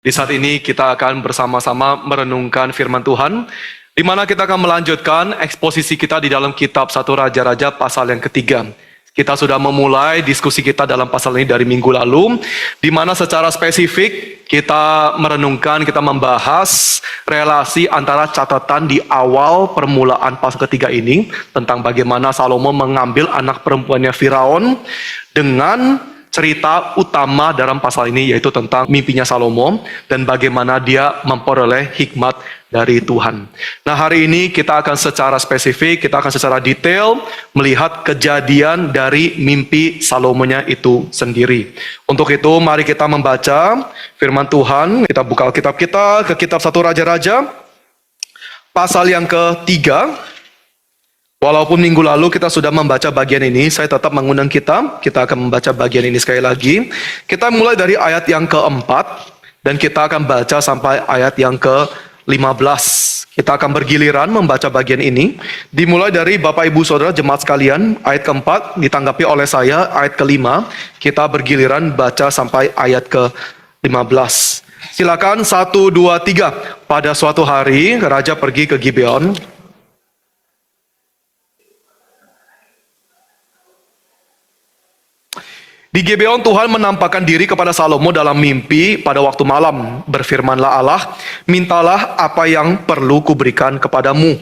Di saat ini kita akan bersama-sama merenungkan firman Tuhan, di mana kita akan melanjutkan eksposisi kita di dalam kitab 1 Raja-Raja pasal yang ketiga. Kita sudah memulai diskusi kita dalam pasal ini dari minggu lalu, di mana secara spesifik kita merenungkan, kita membahas relasi antara catatan di awal permulaan pasal ketiga ini, tentang bagaimana Salomo mengambil anak perempuannya Firaun, dengan cerita utama dalam pasal ini, yaitu tentang mimpinya Salomo dan bagaimana dia memperoleh hikmat dari Tuhan. Nah, hari ini kita akan secara spesifik, kita akan secara detail melihat kejadian dari mimpi Salomonya itu sendiri. Untuk itu, mari kita membaca firman Tuhan. Kita buka Alkitab kita ke kitab 1 Raja-Raja pasal yang ketiga. Walaupun minggu lalu kita sudah membaca bagian ini, saya tetap mengundang kita akan membaca bagian ini sekali lagi. Kita mulai dari ayat yang keempat, dan kita akan baca sampai ayat yang ke-15. Kita akan bergiliran membaca bagian ini, dimulai dari Bapak Ibu Saudara jemaat sekalian, ayat keempat, ditanggapi oleh saya, ayat kelima, kita bergiliran baca sampai ayat ke-15. Silakan, 1, 2, 3. Pada suatu hari, Raja pergi ke Gibeon. Di Gibeon Tuhan menampakkan diri kepada Salomo dalam mimpi pada waktu malam. Berfirmanlah Allah, mintalah apa yang perlu kuberikan kepadamu.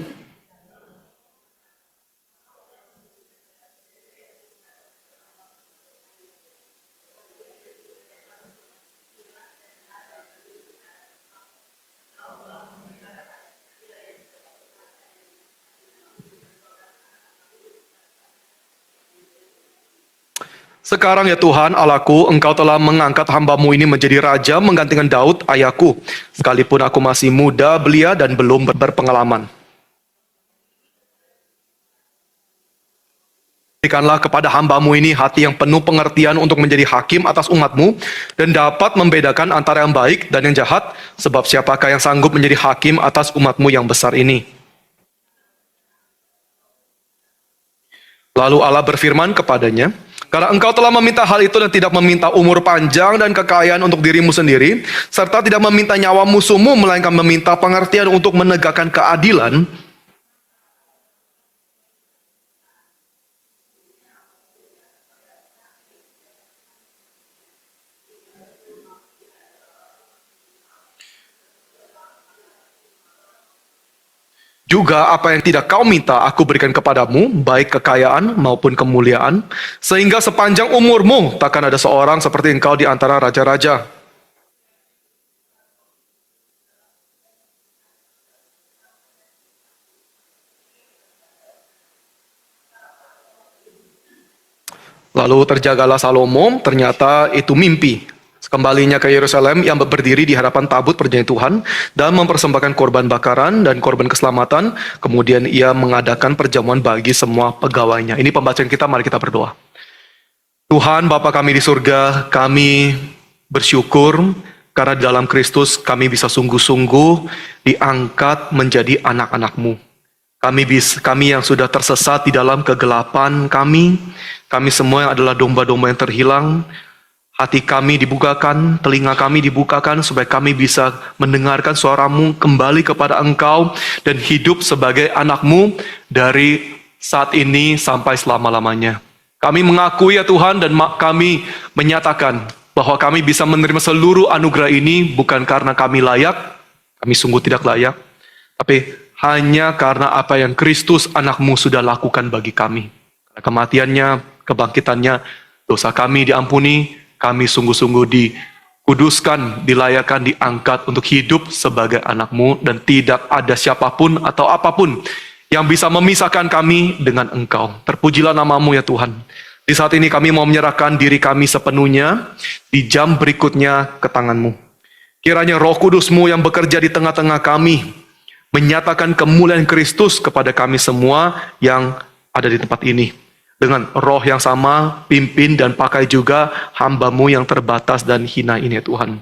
Sekarang ya Tuhan Allahku, Engkau telah mengangkat hamba-Mu ini menjadi raja menggantikan Daud ayahku. Sekalipun aku masih muda belia dan belum berpengalaman. Berikanlah kepada hamba-Mu ini hati yang penuh pengertian untuk menjadi hakim atas umat-Mu dan dapat membedakan antara yang baik dan yang jahat, sebab siapakah yang sanggup menjadi hakim atas umat-Mu yang besar ini? Lalu Allah berfirman kepadanya, karena engkau telah meminta hal itu dan tidak meminta umur panjang dan kekayaan untuk dirimu sendiri, serta tidak meminta nyawa musuhmu, melainkan meminta pengertian untuk menegakkan keadilan, juga apa yang tidak kau minta aku berikan kepadamu, baik kekayaan maupun kemuliaan, sehingga sepanjang umurmu takkan ada seorang seperti engkau di antara raja-raja. Lalu terjagalah Salomo, ternyata itu mimpi. Kembalinya ke Yerusalem yang berdiri di hadapan tabut perjanjian Tuhan dan mempersembahkan korban bakaran dan korban keselamatan. Kemudian ia mengadakan perjamuan bagi semua pegawainya. Ini pembacaan kita, mari kita berdoa. Tuhan Bapa kami di surga, kami bersyukur karena di dalam Kristus kami bisa sungguh-sungguh diangkat menjadi anak-anak-Mu. Kami yang sudah tersesat di dalam kegelapan kami semua yang adalah domba-domba yang terhilang. Hati kami dibukakan, telinga kami dibukakan, supaya kami bisa mendengarkan suara-Mu kembali kepada Engkau, dan hidup sebagai anak-Mu dari saat ini sampai selama-lamanya. Kami mengakui ya Tuhan, dan kami menyatakan bahwa kami bisa menerima seluruh anugerah ini, bukan karena kami layak, kami sungguh tidak layak, tapi hanya karena apa yang Kristus anak-Mu sudah lakukan bagi kami. Karena kematiannya, kebangkitannya, dosa kami diampuni, kami sungguh-sungguh dikuduskan, dilayakkan, diangkat untuk hidup sebagai anak-Mu, dan tidak ada siapapun atau apapun yang bisa memisahkan kami dengan Engkau. Terpujilah nama-Mu ya Tuhan. Di saat ini kami mau menyerahkan diri kami sepenuhnya di jam berikutnya ke tangan-Mu. Kiranya Roh Kudus-Mu yang bekerja di tengah-tengah kami menyatakan kemuliaan Kristus kepada kami semua yang ada di tempat ini. Dengan roh yang sama, pimpin dan pakai juga hamba-Mu yang terbatas dan hina ini ya Tuhan.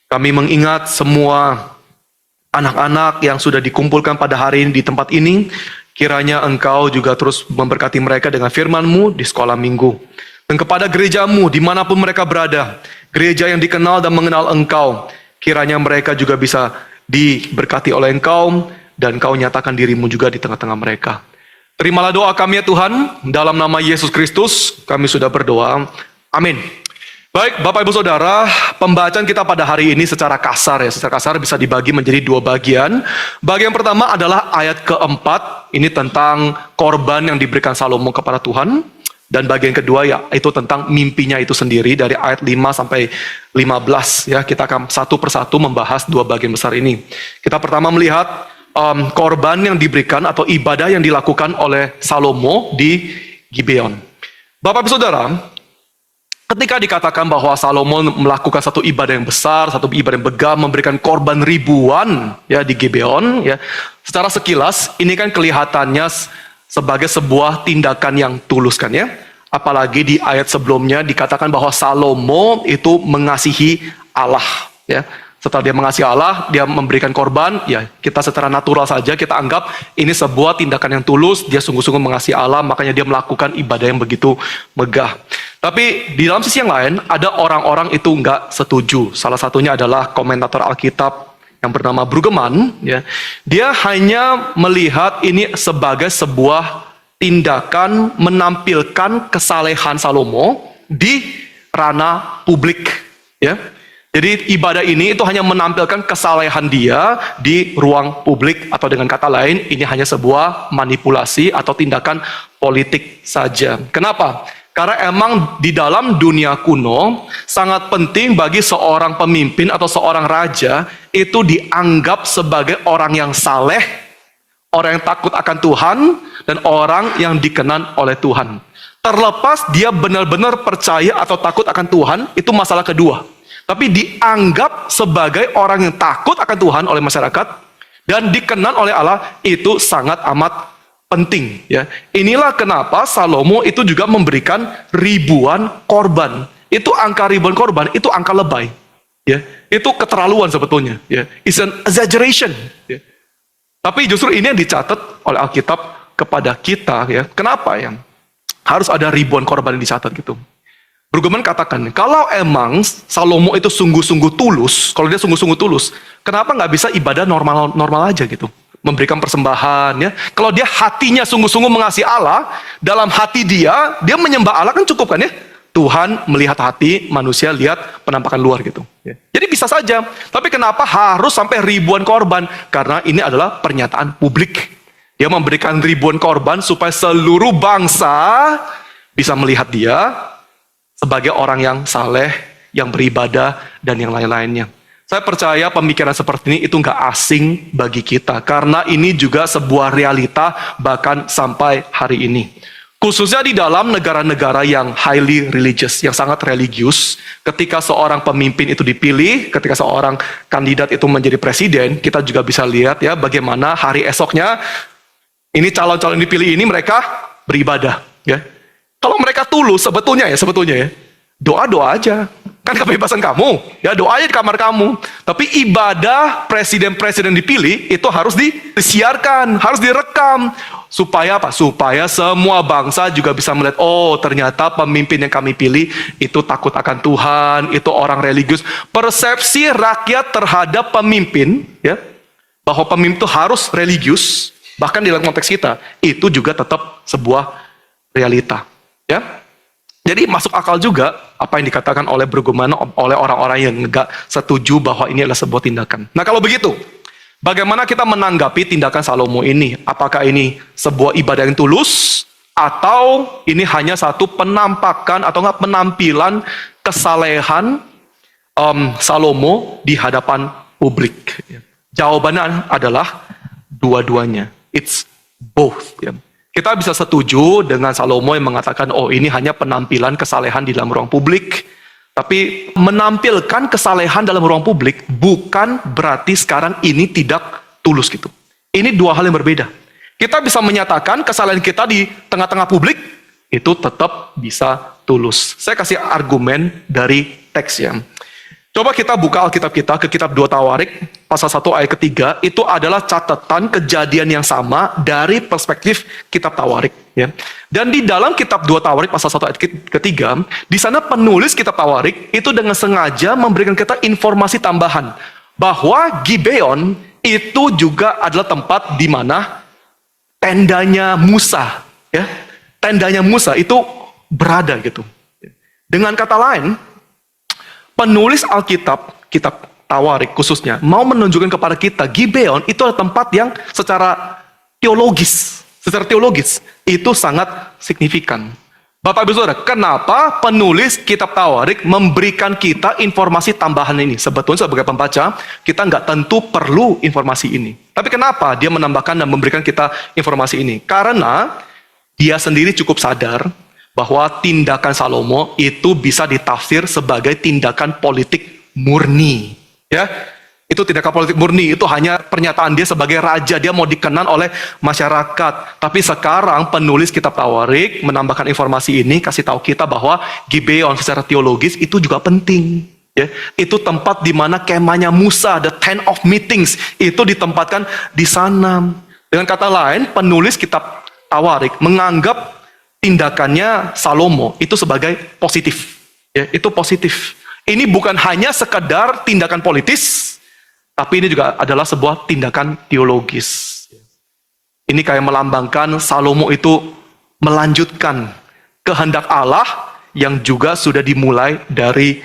Kami mengingat semua anak-anak yang sudah dikumpulkan pada hari ini di tempat ini. Kiranya Engkau juga terus memberkati mereka dengan firman-Mu di sekolah minggu. Dan kepada gereja-Mu dimanapun mereka berada, gereja yang dikenal dan mengenal Engkau, Kiranya mereka juga bisa diberkati oleh Engkau, dan Engkau nyatakan dirimu juga di tengah-tengah mereka. Terimalah doa kami ya Tuhan, dalam nama Yesus Kristus kami sudah berdoa. Amin. Baik, Bapak Ibu Saudara, pembacaan kita pada hari ini secara kasar bisa dibagi menjadi dua bagian. Bagian pertama adalah ayat keempat, ini tentang korban yang diberikan Salomo kepada Tuhan. Dan bagian kedua ya, itu tentang mimpinya itu sendiri dari ayat 5 sampai 15. Ya, kita akan satu persatu membahas dua bagian besar ini. Kita pertama melihat korban yang diberikan atau ibadah yang dilakukan oleh Salomo di Gibeon. Bapak Ibu Saudara, ketika dikatakan bahwa Salomo melakukan satu ibadah yang besar, satu ibadah yang begah, memberikan korban ribuan ya di Gibeon, ya, secara sekilas ini kan kelihatannya sebagai sebuah tindakan yang tulus kan ya. Apalagi di ayat sebelumnya dikatakan bahwa Salomo itu mengasihi Allah ya. Setelah dia mengasihi Allah, dia memberikan korban, ya kita secara natural saja kita anggap ini sebuah tindakan yang tulus, dia sungguh-sungguh mengasihi Allah, makanya dia melakukan ibadah yang begitu megah. Tapi di dalam sisi yang lain, ada orang-orang itu nggak setuju. Salah satunya adalah komentator Alkitab yang bernama Brueggemann, ya. Dia hanya melihat ini sebagai sebuah tindakan menampilkan kesalehan Salomo di ranah publik, ya. Jadi ibadah ini itu hanya menampilkan kesalehan dia di ruang publik, atau dengan kata lain ini hanya sebuah manipulasi atau tindakan politik saja. Kenapa? Karena emang di dalam dunia kuno sangat penting bagi seorang pemimpin atau seorang raja itu dianggap sebagai orang yang saleh, orang yang takut akan Tuhan, dan orang yang dikenan oleh Tuhan. Terlepas dia benar-benar percaya atau takut akan Tuhan, itu masalah kedua. Tapi dianggap sebagai orang yang takut akan Tuhan oleh masyarakat dan dikenan oleh Allah, itu sangat amat penting ya. Inilah kenapa Salomo itu juga memberikan ribuan korban. Itu angka ribuan korban, itu angka lebay ya. Itu keterlaluan sebetulnya ya. It's an exaggeration ya. Tapi justru ini yang dicatat oleh Alkitab kepada kita ya. Kenapa ya? Harus ada ribuan korban yang dicatat gitu. Brueggemann katakan, kalau emang Salomo itu sungguh-sungguh tulus, kalau dia sungguh-sungguh tulus, kenapa nggak bisa ibadah normal aja gitu? Memberikan persembahan ya. Kalau dia hatinya sungguh-sungguh mengasihi Allah, dalam hati dia menyembah Allah kan cukup kan ya? Tuhan melihat hati, manusia lihat penampakan luar gitu. Ya. Jadi bisa saja, tapi kenapa harus sampai ribuan korban? Karena ini adalah pernyataan publik. Dia memberikan ribuan korban supaya seluruh bangsa bisa melihat dia sebagai orang yang saleh, yang beribadah, dan yang lain-lainnya. Saya percaya pemikiran seperti ini itu nggak asing bagi kita, karena ini juga sebuah realita bahkan sampai hari ini. Khususnya di dalam negara-negara yang highly religious, yang sangat religius, ketika seorang pemimpin itu dipilih, ketika seorang kandidat itu menjadi presiden, kita juga bisa lihat ya bagaimana hari esoknya, ini calon-calon dipilih ini mereka beribadah. Ya. Kalau mereka tulus sebetulnya ya, doa-doa aja. Kan kebebasan kamu, ya doa aja di kamar kamu. Tapi ibadah presiden-presiden dipilih itu harus disiarkan, harus direkam. Supaya apa? Supaya semua bangsa juga bisa melihat, oh ternyata pemimpin yang kami pilih itu takut akan Tuhan, itu orang religius. Persepsi rakyat terhadap pemimpin, ya, bahwa pemimpin itu harus religius, bahkan dalam konteks kita, itu juga tetap sebuah realita. Ya, jadi masuk akal juga apa yang dikatakan oleh Brueggemann oleh orang-orang yang enggak setuju bahwa ini adalah sebuah tindakan. Nah kalau begitu, bagaimana kita menanggapi tindakan Salomo ini? Apakah ini sebuah ibadah yang tulus atau ini hanya satu penampakan atau enggak penampilan kesalehan Salomo di hadapan publik? Jawabannya adalah dua-duanya. It's both. Ya. Kita bisa setuju dengan Salomo yang mengatakan, oh ini hanya penampilan kesalehan di dalam ruang publik. Tapi menampilkan kesalehan dalam ruang publik bukan berarti sekarang ini tidak tulus gitu. Ini dua hal yang berbeda. Kita bisa menyatakan kesalehan kita di tengah-tengah publik, itu tetap bisa tulus. Saya kasih argumen dari teks ya. Coba kita buka Alkitab kita ke kitab 2 Tawarik, pasal 1 ayat ketiga, itu adalah catatan kejadian yang sama dari perspektif kitab Tawarik. Ya. Dan di dalam kitab 2 Tawarik, pasal 1 ayat ketiga, di sana penulis kitab Tawarik itu dengan sengaja memberikan kita informasi tambahan bahwa Gibeon itu juga adalah tempat di mana tendanya Musa, ya. Tendanya Musa itu berada gitu. Dengan kata lain, penulis Alkitab, kitab Tawarik khususnya, mau menunjukkan kepada kita Gibeon itu adalah tempat yang secara teologis itu sangat signifikan. Bapak Ibu Saudara, kenapa penulis kitab Tawarik memberikan kita informasi tambahan ini? Sebetulnya sebagai pembaca, kita nggak tentu perlu informasi ini. Tapi kenapa dia menambahkan dan memberikan kita informasi ini? Karena dia sendiri cukup sadar bahwa tindakan Salomo itu bisa ditafsir sebagai tindakan politik murni. Ya, itu tindakan politik murni, itu hanya pernyataan dia sebagai raja, dia mau dikenal oleh masyarakat. Tapi sekarang penulis kitab Tawarik menambahkan informasi ini, kasih tahu kita bahwa Gibeon secara teologis itu juga penting. Ya, itu tempat di mana kemahnya Musa, the tent of meetings, itu ditempatkan di sana. Dengan kata lain, penulis kitab Tawarik menganggap tindakannya Salomo itu sebagai positif. Ya, itu positif. Ini bukan hanya sekedar tindakan politis, tapi ini juga adalah sebuah tindakan teologis. Ini kayak melambangkan Salomo itu melanjutkan kehendak Allah yang juga sudah dimulai dari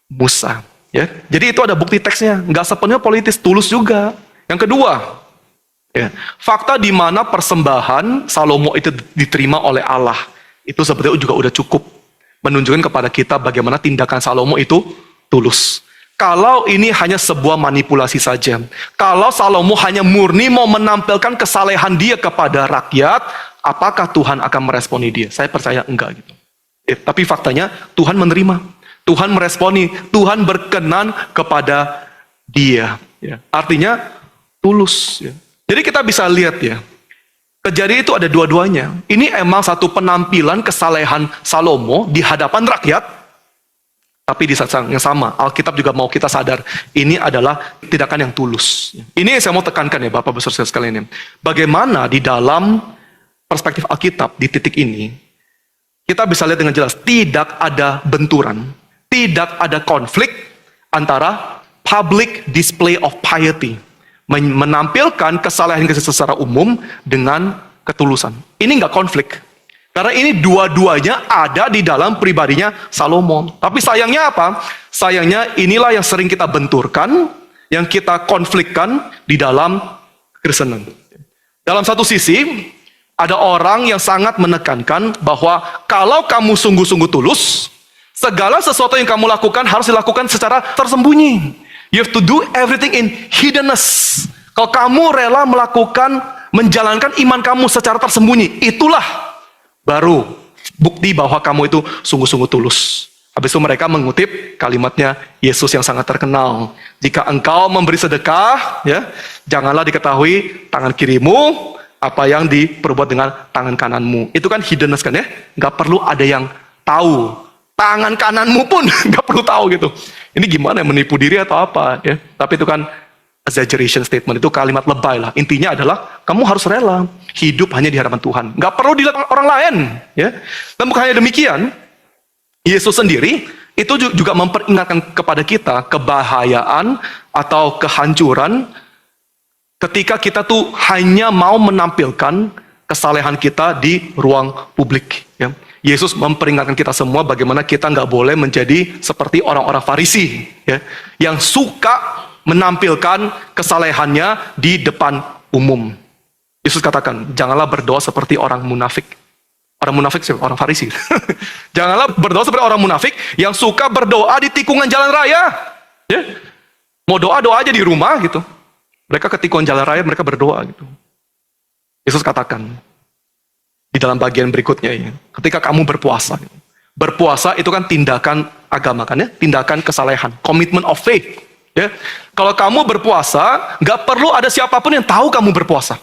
Musa. Ya, jadi itu ada bukti teksnya, nggak sepenuhnya politis, tulus juga. Yang kedua, ya, fakta di mana persembahan Salomo itu diterima oleh Allah, itu sebetulnya juga udah cukup menunjukkan kepada kita bagaimana tindakan Salomo itu tulus. Kalau ini hanya sebuah manipulasi saja, kalau Salomo hanya murni mau menampilkan kesalehan dia kepada rakyat, apakah Tuhan akan meresponi dia? Saya percaya enggak gitu. Tapi faktanya Tuhan menerima, Tuhan meresponi, Tuhan berkenan kepada dia. Ya. Artinya tulus. Ya. Jadi kita bisa lihat ya, kejadian itu ada dua-duanya. Ini emang satu penampilan kesalehan Salomo di hadapan rakyat, tapi di saat yang sama, Alkitab juga mau kita sadar, ini adalah tindakan yang tulus. Ini yang saya mau tekankan ya Bapak Besar sekalian. Bagaimana di dalam perspektif Alkitab di titik ini, kita bisa lihat dengan jelas, tidak ada benturan, tidak ada konflik antara public display of piety, menampilkan kesalahan secara umum dengan ketulusan. Ini nggak konflik. Karena ini dua-duanya ada di dalam pribadinya Salomo. Tapi sayangnya apa? Sayangnya inilah yang sering kita benturkan, yang kita konflikkan di dalam Kristenan. Dalam satu sisi, ada orang yang sangat menekankan bahwa kalau kamu sungguh-sungguh tulus, segala sesuatu yang kamu lakukan harus dilakukan secara tersembunyi. You have to do everything in hiddenness. Kalau kamu rela melakukan, menjalankan iman kamu secara tersembunyi, itulah baru bukti bahwa kamu itu sungguh-sungguh tulus. Habis itu mereka mengutip kalimatnya Yesus yang sangat terkenal. Jika engkau memberi sedekah, ya, janganlah diketahui tangan kirimu apa yang diperbuat dengan tangan kananmu. Itu kan hiddenness kan ya? Gak perlu ada yang tahu. Tangan kananmu pun gak perlu tahu gitu. Ini gimana, menipu diri atau apa ya? Tapi itu kan exaggeration statement, itu kalimat lebay lah. Intinya adalah kamu harus rela hidup hanya di hadapan Tuhan, nggak perlu dilihat orang lain, ya. Dan bukan hanya demikian, Yesus sendiri itu juga memperingatkan kepada kita kebahayaan atau kehancuran ketika kita tuh hanya mau menampilkan kesalehan kita di ruang publik. Ya. Yesus memperingatkan kita semua bagaimana kita nggak boleh menjadi seperti orang-orang Farisi, ya, yang suka menampilkan kesalehannya di depan umum. Yesus katakan, janganlah berdoa seperti orang munafik. Orang munafik sih, orang Farisi. Janganlah berdoa seperti orang munafik yang suka berdoa di tikungan jalan raya. Ya. Mau doa aja di rumah gitu. Mereka ke tikungan jalan raya, mereka berdoa gitu. Yesus katakan di dalam bagian berikutnya ini, ketika kamu berpuasa. Berpuasa itu kan tindakan agama kan ya, tindakan kesalehan, commitment of faith. Ya, kalau kamu berpuasa, nggak perlu ada siapapun yang tahu kamu berpuasa.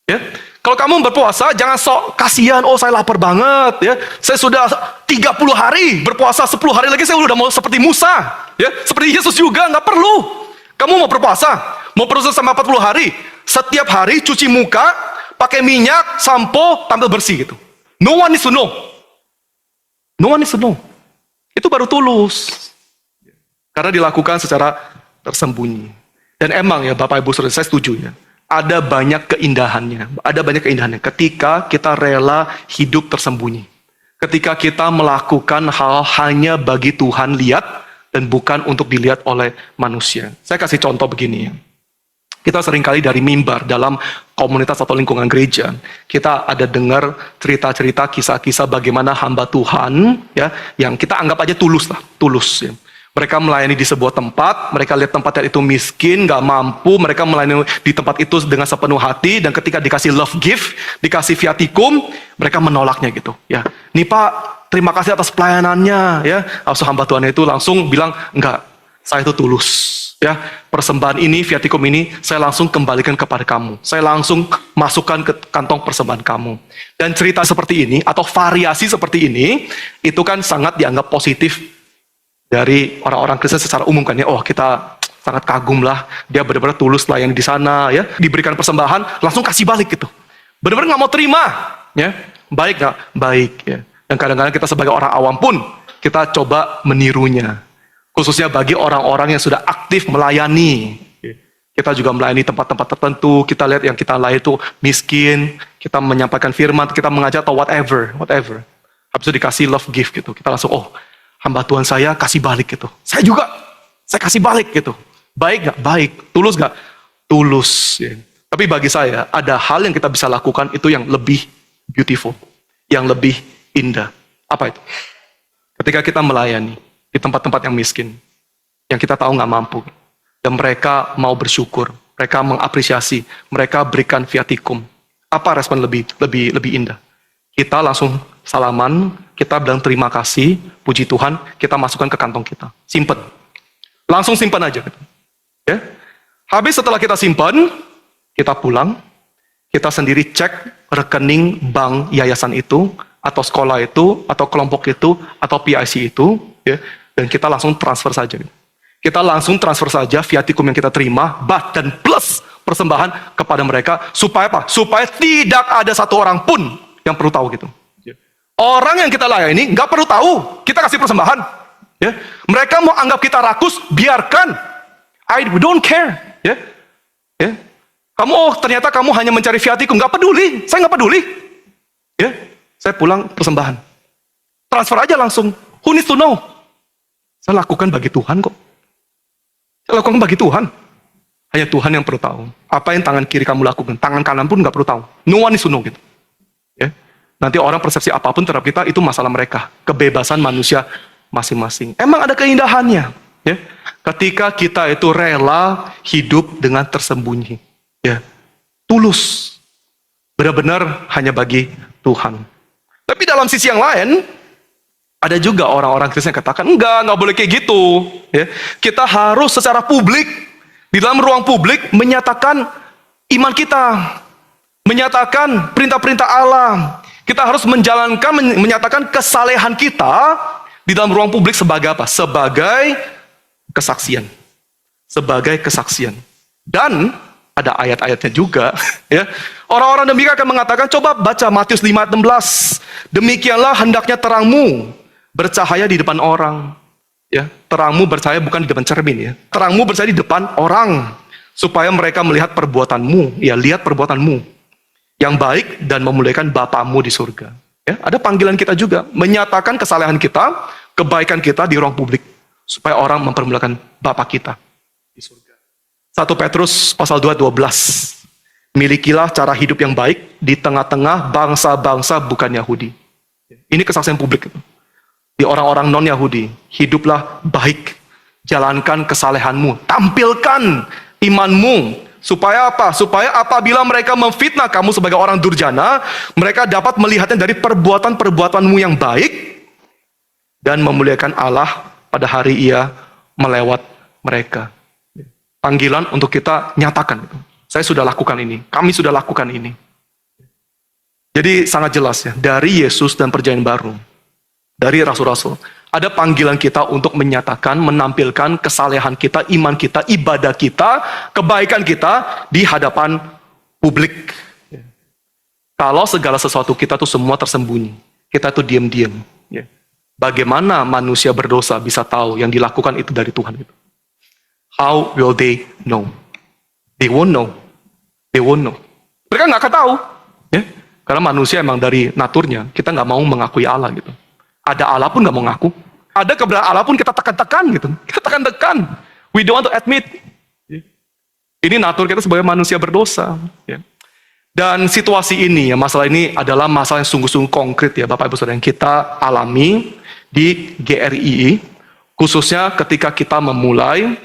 Ya, kalau kamu berpuasa, jangan sok kasihan. Oh, saya lapar banget. Ya, saya sudah 30 hari berpuasa, 10 hari lagi saya udah mau seperti Musa. Ya, seperti Yesus juga, nggak perlu. Kamu mau berpuasa sama 40 hari. Setiap hari cuci muka, pakai minyak, sampo, tampil bersih gitu. No one needs to know. No one needs to know. Itu baru tulus. Karena dilakukan secara tersembunyi. Dan emang ya Bapak Ibu Saudara, saya setuju ya. Ada banyak keindahannya. Ada banyak keindahannya ketika kita rela hidup tersembunyi. Ketika kita melakukan hal hanya bagi Tuhan lihat dan bukan untuk dilihat oleh manusia. Saya kasih contoh begini ya. Kita seringkali dari mimbar dalam komunitas atau lingkungan gereja, kita ada dengar cerita-cerita, kisah-kisah bagaimana hamba Tuhan ya, yang kita anggap aja tulus ya. Mereka melayani di sebuah tempat, mereka lihat tempatnya itu miskin, gak mampu, mereka melayani di tempat itu dengan sepenuh hati, dan ketika dikasih love gift, dikasih viatikum, mereka menolaknya gitu. Ya, nih Pak, terima kasih atas pelayanannya. Ya, hamba Tuhan itu langsung bilang, enggak, saya itu tulus. Ya, persembahan ini, viatikum ini, saya langsung kembalikan kepada kamu. Saya langsung masukkan ke kantong persembahan kamu. Dan cerita seperti ini, atau variasi seperti ini, itu kan sangat dianggap positif dari orang-orang Kristen secara umum kan ya. Oh, kita sangat kagum lah, dia benar-benar tulus layani di sana ya. Diberikan persembahan, langsung kasih balik gitu. Benar-benar nggak mau terima, ya. Baik nggak? Baik ya. Dan kadang-kadang kita sebagai orang awam pun, kita coba menirunya. Khususnya bagi orang-orang yang sudah aktif melayani. Kita juga melayani tempat-tempat tertentu, kita lihat yang kita layani itu miskin, kita menyampaikan firman, kita mengajar atau whatever. Habis itu dikasih love gift gitu. Kita langsung, oh, hamba Tuhan saya kasih balik gitu. Saya juga, saya kasih balik gitu. Baik gak? Baik. Tulus gak? Tulus. Ya. Tapi bagi saya, ada hal yang kita bisa lakukan itu yang lebih beautiful. Yang lebih indah. Apa itu? Ketika kita melayani di tempat-tempat yang miskin, yang kita tahu gak mampu, dan mereka mau bersyukur, mereka mengapresiasi, mereka berikan viatikum. Apa respon lebih indah? Kita langsung salaman, kita bilang terima kasih, puji Tuhan, kita masukkan ke kantong kita. Simpen. Langsung simpan aja. Ya. Habis setelah kita simpan, kita pulang, kita sendiri cek rekening bank yayasan itu, atau sekolah itu, atau kelompok itu, atau PIC itu, ya, dan kita langsung transfer saja. Kita langsung transfer saja viatikum yang kita terima, dan plus persembahan kepada mereka, supaya apa? Supaya tidak ada satu orang pun yang perlu tahu gitu. Orang yang kita layani nggak perlu tahu kita kasih persembahan. Ya, mereka mau anggap kita rakus, biarkan. We don't care. Ya, ya. Ternyata kamu hanya mencari viatikum, nggak peduli. Saya nggak peduli. Ya, saya pulang persembahan. Transfer aja langsung. Who needs to know? Saya lakukan bagi Tuhan kok. Saya lakukan bagi Tuhan. Hanya Tuhan yang perlu tahu. Apa yang tangan kiri kamu lakukan, tangan kanan pun nggak perlu tahu. No one needs to know gitu. Ya. Nanti orang persepsi apapun terhadap kita itu masalah mereka. Kebebasan manusia masing-masing. Emang ada keindahannya. Ya. Ketika kita itu rela hidup dengan tersembunyi. Ya. Tulus. Benar-benar hanya bagi Tuhan. Tapi dalam sisi yang lain, ada juga orang-orang Kristen yang katakan, enggak boleh kayak gitu. Ya. Kita harus secara publik, di dalam ruang publik, menyatakan iman kita. Menyatakan perintah-perintah Allah. Kita harus menyatakan kesalehan kita di dalam ruang publik sebagai apa? Sebagai kesaksian. Sebagai kesaksian. Dan ada ayat-ayatnya juga. Ya. Orang-orang demikian akan mengatakan, coba baca Matius 5:16. Demikianlah hendaknya terangmu bercahaya di depan orang. Ya, terangmu bercahaya bukan di depan cermin ya. Terangmu bercahaya di depan orang supaya mereka melihat perbuatanmu. Ya, lihat perbuatanmu yang baik dan memuliakan Bapamu di surga. Ya, ada panggilan kita juga menyatakan kesalehan kita, kebaikan kita di ruang publik supaya orang mempermuliakan Bapa kita di surga. 1 Petrus pasal 2:12. Milikilah cara hidup yang baik di tengah-tengah bangsa-bangsa bukan Yahudi. Ini kesaksian publik itu. Di orang-orang non-Yahudi, hiduplah baik, jalankan kesalehanmu, tampilkan imanmu, supaya apa? Supaya apabila mereka memfitnah kamu sebagai orang durjana, mereka dapat melihatnya dari perbuatan-perbuatanmu yang baik, dan memuliakan Allah pada hari Ia melewat mereka. Panggilan untuk kita nyatakan. Saya sudah lakukan ini, kami sudah lakukan ini. Jadi sangat jelas ya, dari Yesus dan perjanjian baru, dari rasul-rasul, ada panggilan kita untuk menyatakan, menampilkan kesalehan kita, iman kita, ibadah kita, kebaikan kita di hadapan publik. Kalau segala sesuatu kita tuh semua tersembunyi, kita tuh diam-diam. Bagaimana manusia berdosa bisa tahu yang dilakukan itu dari Tuhan itu? how will they know? They won't know. They won't know. Mereka nggak akan tahu. Ya? Karena manusia emang dari naturnya, kita nggak mau mengakui Allah gitu. Ada Allah pun nggak mau ngaku. Ada keberadaan Allah pun kita tekan-tekan gitu. Kita tekan-tekan. We don't want to admit. Ini natur kita sebagai manusia berdosa. Ya. Dan situasi ini, ya, masalah ini adalah masalah yang sungguh-sungguh konkret ya Bapak Ibu Saudara yang kita alami di GRII, khususnya ketika kita memulai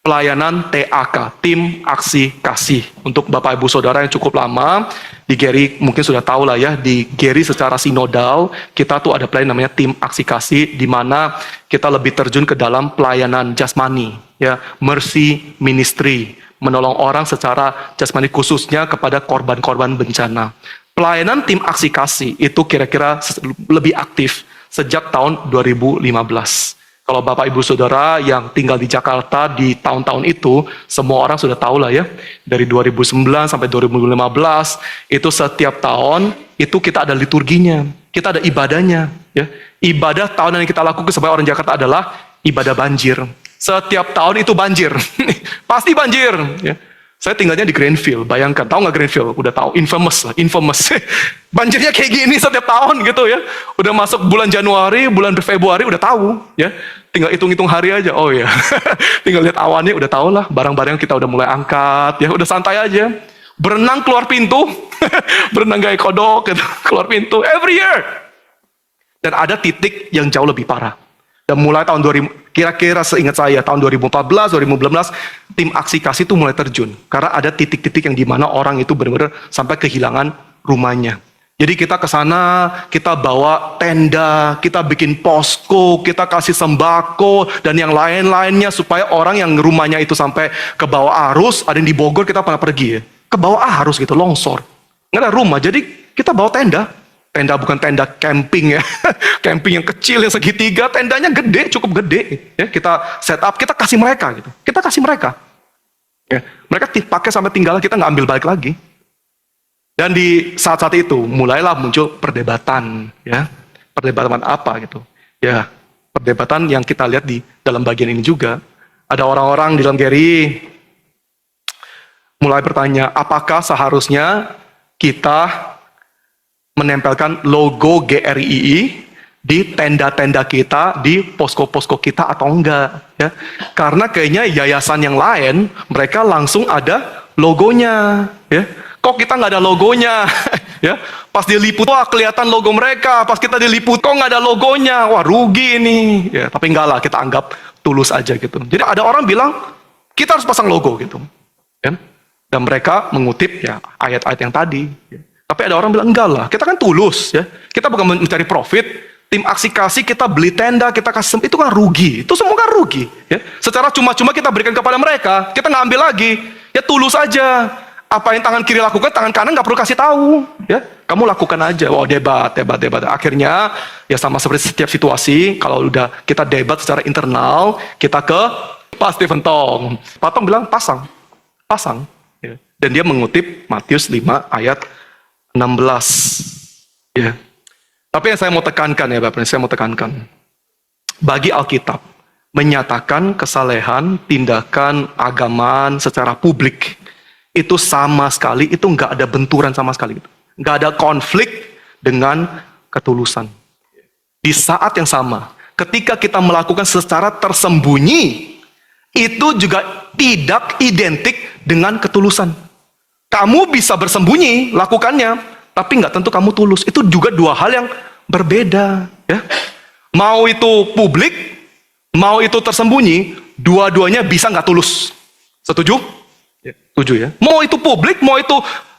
pelayanan TAK, Tim Aksi Kasih. Untuk Bapak Ibu Saudara yang cukup lama, di GRI mungkin sudah tahu lah ya, di GRI secara sinodal, kita tuh ada pelayanan namanya Tim Aksi Kasih, di mana kita lebih terjun ke dalam pelayanan jasmani, ya, mercy ministry, menolong orang secara jasmani khususnya kepada korban-korban bencana. Pelayanan Tim Aksi Kasih itu kira-kira lebih aktif sejak tahun 2015. Kalau Bapak Ibu Saudara yang tinggal di Jakarta di tahun-tahun itu, semua orang sudah tahu lah ya, dari 2009 sampai 2015, itu setiap tahun, itu kita ada liturginya, kita ada ibadahnya. Ya. Ibadah tahunan yang kita lakukan sebagai orang Jakarta adalah ibadah banjir. Setiap tahun itu banjir, pasti banjir. Ya. Saya tinggalnya di Greenfield, bayangkan, tahu nggak Greenfield? Udah tahu, infamous lah, infamous. Banjirnya kayak gini setiap tahun gitu ya. Udah masuk bulan Januari, bulan Februari udah tahu ya. Tinggal hitung-hitung hari aja, oh ya. Tinggal lihat awannya udah tahu lah, barang-barang kita udah mulai angkat, ya udah santai aja. Berenang keluar pintu, berenang gaya kodok, gitu. Keluar pintu, every year. Dan ada titik yang jauh lebih parah. Dan mulai tahun 2000, kira-kira seingat saya, tahun 2014, 2015, Tim Aksi Kasih itu mulai terjun. Karena ada titik-titik yang dimana orang itu benar-benar sampai kehilangan rumahnya. Jadi kita ke sana, kita bawa tenda, kita bikin posko, kita kasih sembako, dan yang lain-lainnya supaya orang yang rumahnya itu sampai ke bawah arus, ada yang di Bogor kita pernah pergi ya, ke bawah arus gitu, longsor. Nggak ada rumah, jadi kita bawa tenda. Tenda bukan tenda camping ya, camping yang kecil yang segitiga, tendanya gede, cukup gede. Ya, kita set up, kita kasih mereka gitu, kita kasih mereka. Ya, mereka pakai sampai tinggal, kita nggak ambil balik lagi. Dan di saat-saat itu mulailah muncul perdebatan, ya, perdebatan apa gitu, ya, perdebatan yang kita lihat di dalam bagian ini juga. Ada orang-orang di dalam GRI mulai bertanya, apakah seharusnya kita menempelkan logo GRII di tenda-tenda kita, di posko-posko kita atau enggak ya. Karena kayaknya yayasan yang lain mereka langsung ada logonya ya. Kok kita nggak ada logonya ya? Pas diliput wah kelihatan logo mereka, pas kita diliput kok nggak ada logonya, wah rugi ini ya. Tapi enggak lah, kita anggap tulus aja gitu. Jadi ada orang bilang kita harus pasang logo gitu ya. Dan mereka mengutip ya ayat-ayat yang tadi ya. Tapi ada orang bilang, enggak lah, kita kan tulus ya. Kita bukan mencari profit. Tim Aksi Kasih kita beli tenda, kita kasih, itu kan rugi. Itu semua kan rugi. Ya. Secara cuma-cuma kita berikan kepada mereka, kita nggak ambil lagi. Ya tulus aja. Apa yang tangan kiri lakukan, tangan kanan nggak perlu kasih tahu. Ya. Kamu lakukan aja. Wow, debat. Akhirnya, ya sama seperti setiap situasi, kalau udah kita debat secara internal, kita ke Pak Stephen Tong. Pak Tong bilang, pasang. Ya. Dan dia mengutip Matius 5 ayat 16. Ya. Tapi yang saya mau tekankan ya Bapak, saya mau tekankan. Bagi Alkitab, menyatakan kesalehan, tindakan, agamaan secara publik, itu sama sekali, itu nggak ada benturan sama sekali. Nggak ada konflik dengan ketulusan. Di saat yang sama, ketika kita melakukan secara tersembunyi, itu juga tidak identik dengan ketulusan. Kamu bisa bersembunyi, lakukannya, tapi nggak tentu kamu tulus. Itu juga dua hal yang berbeda. Ya. Mau itu publik, mau itu tersembunyi, dua-duanya bisa nggak tulus. Setuju? Ya. Setuju ya. Mau itu publik, mau itu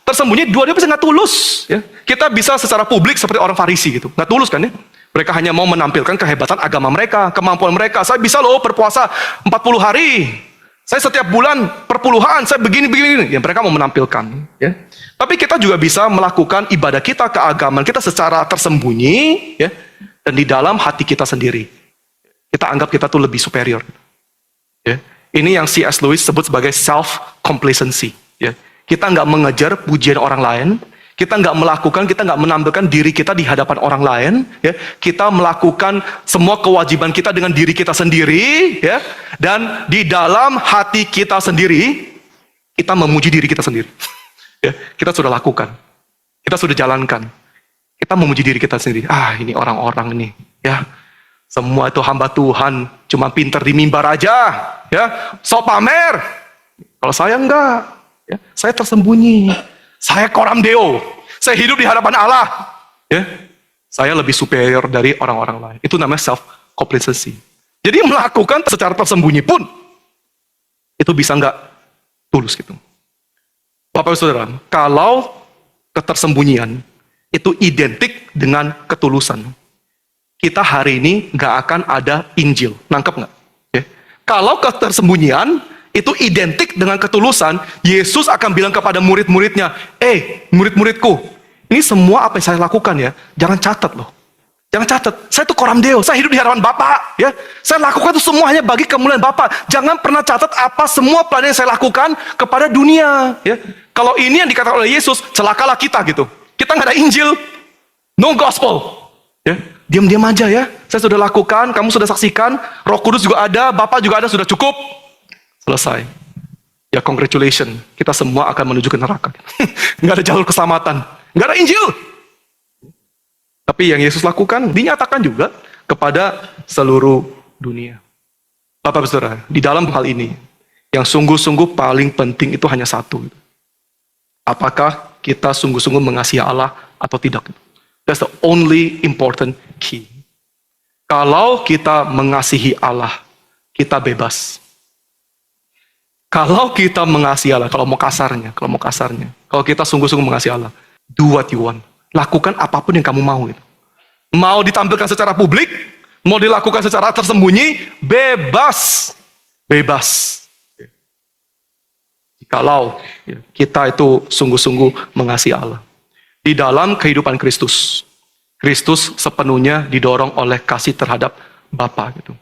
tersembunyi, dua-duanya bisa nggak tulus. Ya. Kita bisa secara publik seperti orang Farisi gitu, nggak tulus kan ya? Mereka hanya mau menampilkan kehebatan agama mereka, kemampuan mereka. Saya bisa loh berpuasa 40 hari. Saya setiap bulan perpuluhan, saya begini. Ya, mereka mau menampilkan. Ya. Tapi kita juga bisa melakukan ibadah kita, keagamaan kita secara tersembunyi. Ya. Dan di dalam hati kita sendiri. Kita anggap kita tuh lebih superior. Ya. Ini yang C.S. Lewis sebut sebagai self-complacency. Ya. Kita nggak mengejar pujian orang lain. Kita nggak melakukan, kita nggak menampilkan diri kita di hadapan orang lain. Ya. Kita melakukan semua kewajiban kita dengan diri kita sendiri. Ya. Dan di dalam hati kita sendiri, kita memuji diri kita sendiri. Ya. Kita sudah lakukan. Kita sudah jalankan. Kita memuji diri kita sendiri. Ah, ini orang-orang ini. Ya. Semua itu hamba Tuhan. Cuma pinter di mimbar aja. Ya. Sok pamer. Kalau saya enggak. Ya. Saya tersembunyi. Saya coram Deo. Saya hidup di hadapan Allah. Ya. Saya lebih superior dari orang-orang lain. Itu namanya self-complacency. Jadi melakukan secara tersembunyi pun, itu bisa nggak tulus gitu. Bapak Ibu Saudara, kalau ketersembunyian itu identik dengan ketulusan, kita hari ini nggak akan ada Injil. Nangkep nggak? Ya. Kalau ketersembunyian itu identik dengan ketulusan, Yesus akan bilang kepada murid-muridnya, murid-muridku, ini semua apa yang saya lakukan ya, jangan catat loh. Jangan catat, saya itu coram Deo, saya hidup di hadapan Bapa, ya. Saya lakukan itu semuanya bagi kemuliaan Bapa. Jangan pernah catat apa semua pelayanan yang saya lakukan kepada dunia, ya. Kalau ini yang dikatakan oleh Yesus, celakalah kita gitu. Kita nggak ada Injil, no gospel, ya. Diam-diam aja ya. Saya sudah lakukan, kamu sudah saksikan, Roh Kudus juga ada, Bapa juga ada, sudah cukup. Selesai. Ya congratulations, kita semua akan menuju ke neraka. Nggak ada jalur keselamatan, nggak ada Injil. Tapi yang Yesus lakukan, dinyatakan juga kepada seluruh dunia. Bapak Saudara, di dalam hal ini, yang sungguh-sungguh paling penting itu hanya satu. Apakah kita sungguh-sungguh mengasihi Allah atau tidak? That's the only important key. Kalau kita mengasihi Allah, kita bebas. Kalau kita mengasihi Allah, kalau mau kasarnya, kalau kita sungguh-sungguh mengasihi Allah, do what you want. Lakukan apapun yang kamu mau. Gitu. Mau ditampilkan secara publik, mau dilakukan secara tersembunyi, bebas. Bebas. Jikalau kita itu sungguh-sungguh mengasihi Allah. Di dalam kehidupan Kristus, Kristus sepenuhnya didorong oleh kasih terhadap Bapa gitu.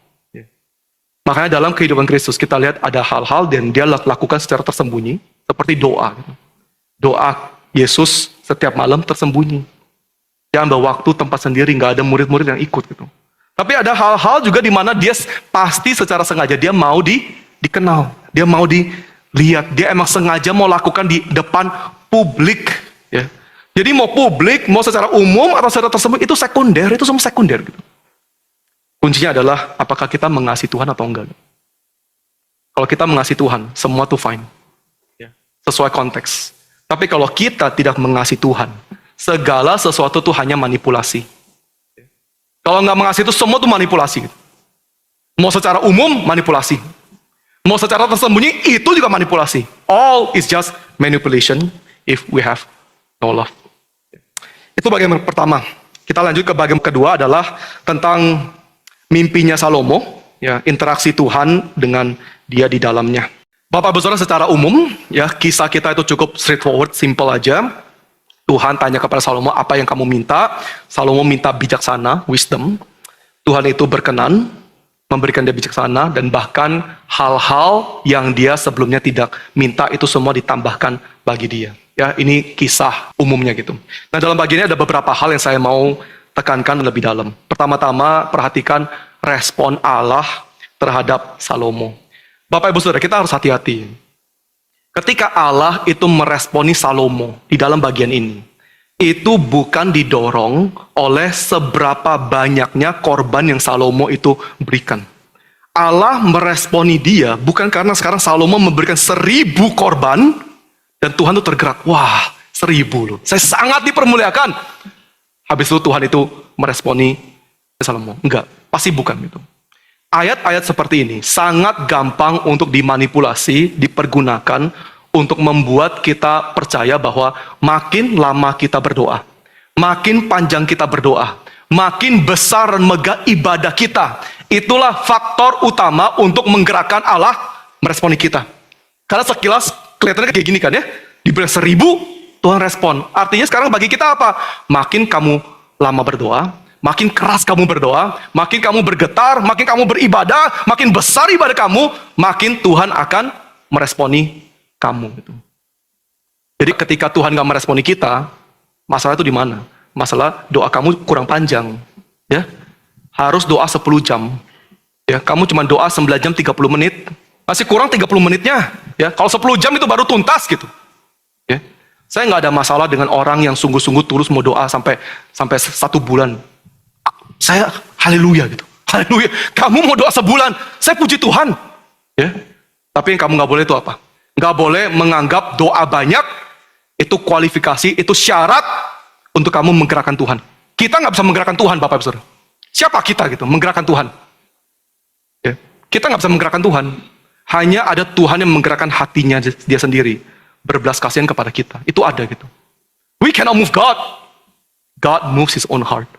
Makanya dalam kehidupan Kristus kita lihat ada hal-hal dan dia lakukan secara tersembunyi, seperti doa. Gitu. Doa Yesus setiap malam tersembunyi. Dia ambil waktu tempat sendiri, nggak ada murid-murid yang ikut gitu. Tapi ada hal-hal juga di mana dia pasti secara sengaja dia mau dikenal, dia mau dilihat, dia emang sengaja mau lakukan di depan publik. Ya. Jadi mau publik, mau secara umum atau secara tersembunyi itu sekunder, itu semua sekunder gitu. Kuncinya adalah apakah kita mengasihi Tuhan atau enggak. Kalau kita mengasihi Tuhan, semua tuh fine. Sesuai konteks. Tapi kalau kita tidak mengasihi Tuhan, segala sesuatu tuh hanya manipulasi. Kalau nggak mengasihi itu semua tuh manipulasi. Mau secara umum, manipulasi. Mau secara tersembunyi, itu juga manipulasi. All is just manipulation if we have no love. Itu bagian pertama. Kita lanjut ke bagian kedua adalah tentang mimpinya Salomo, ya, interaksi Tuhan dengan dia di dalamnya. Bapak Ibu Saudara, secara umum, ya, kisah kita itu cukup straightforward, simple aja. Tuhan tanya kepada Salomo, apa yang kamu minta? Salomo minta bijaksana, wisdom. Tuhan itu berkenan, memberikan dia bijaksana, dan bahkan hal-hal yang dia sebelumnya tidak minta, itu semua ditambahkan bagi dia. Ya, ini kisah umumnya gitu. Nah, dalam bagian ini ada beberapa hal yang saya mau tekankan lebih dalam. Pertama-tama, perhatikan respon Allah terhadap Salomo. Bapak Ibu Saudara, kita harus hati-hati. Ketika Allah itu meresponi Salomo di dalam bagian ini, itu bukan didorong oleh seberapa banyaknya korban yang Salomo itu berikan. Allah meresponi dia bukan karena sekarang Salomo memberikan 1000 korban, dan Tuhan itu tergerak, wah 1000 loh, saya sangat dipermuliakan. Habis itu Tuhan itu meresponi Salomo. Enggak, pasti bukan gitu. Ayat-ayat seperti ini sangat gampang untuk dimanipulasi, dipergunakan untuk membuat kita percaya bahwa makin lama kita berdoa, makin panjang kita berdoa, makin besar dan megah ibadah kita, itulah faktor utama untuk menggerakkan Allah meresponi kita. Karena sekilas kelihatannya kayak gini kan ya, diberi 1000, Tuhan respon. Artinya sekarang bagi kita apa? Makin kamu lama berdoa, makin keras kamu berdoa, makin kamu bergetar, makin kamu beribadah, makin besar ibadah kamu, makin Tuhan akan meresponi kamu. Jadi ketika Tuhan gak meresponi kita, Masalah itu di mana? Masalah doa kamu kurang panjang. Ya, harus doa 10 jam. Ya, kamu cuma doa 9 jam 30 menit, masih kurang 30 menitnya. Ya, kalau 10 jam itu baru tuntas gitu. Ya. Saya nggak ada masalah dengan orang yang sungguh-sungguh tulus mau doa sampai 1 bulan. Saya haleluya gitu. Haleluya. Kamu mau doa sebulan, saya puji Tuhan. Ya. Tapi yang kamu nggak boleh itu apa? Nggak boleh menganggap doa banyak itu kualifikasi, itu syarat untuk kamu menggerakkan Tuhan. Kita nggak bisa menggerakkan Tuhan, Bapak Ibu Saudara. Siapa kita gitu menggerakkan Tuhan? Ya. Kita nggak bisa menggerakkan Tuhan. Hanya ada Tuhan yang menggerakkan hatinya dia sendiri, berbelas kasihan kepada kita. Itu ada gitu. We cannot move God. God moves His own heart.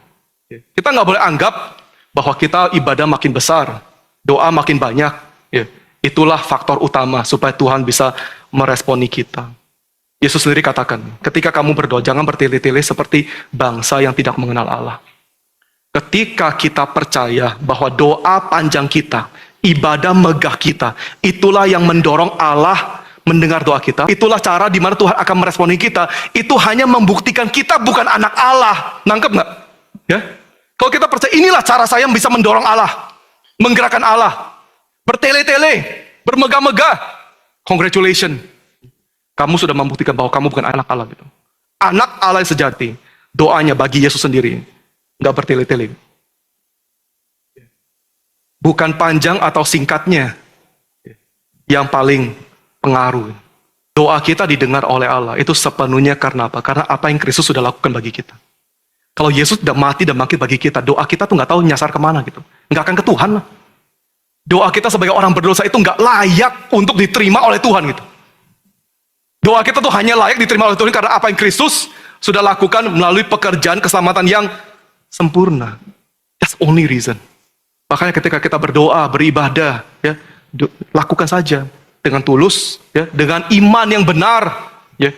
Ya. Kita nggak boleh anggap bahwa kita ibadah makin besar, doa makin banyak. Ya. Itulah faktor utama supaya Tuhan bisa meresponi kita. Yesus sendiri katakan, ketika kamu berdoa, jangan bertele-tele seperti bangsa yang tidak mengenal Allah. Ketika kita percaya bahwa doa panjang kita, ibadah megah kita, itulah yang mendorong Allah mendengar doa kita. Itulah cara di mana Tuhan akan meresponi kita. Itu hanya membuktikan kita bukan anak Allah. Nangkep nggak? Ya? Kalau kita percaya, inilah cara saya yang bisa mendorong Allah, menggerakkan Allah. Bertele-tele, bermegah-megah. Congratulations. Kamu sudah membuktikan bahwa kamu bukan anak Allah gitu. Anak Allah yang sejati. Doanya bagi Yesus sendiri. Nggak bertele-tele. Bukan panjang atau singkatnya yang paling pengaruh. Doa kita didengar oleh Allah. Itu sepenuhnya karena apa? Karena apa yang Kristus sudah lakukan bagi kita. Kalau Yesus sudah mati dan bangkit bagi kita, doa kita tuh nggak tahu nyasar kemana gitu. Nggak akan ke Tuhan lah. Doa kita sebagai orang berdosa itu nggak layak untuk diterima oleh Tuhan gitu. Doa kita tuh hanya layak diterima oleh Tuhan karena apa yang Kristus sudah lakukan melalui pekerjaan keselamatan yang sempurna. That's only reason. Makanya ketika kita berdoa, beribadah, ya, lakukan saja dengan tulus, ya, dengan iman yang benar, ya,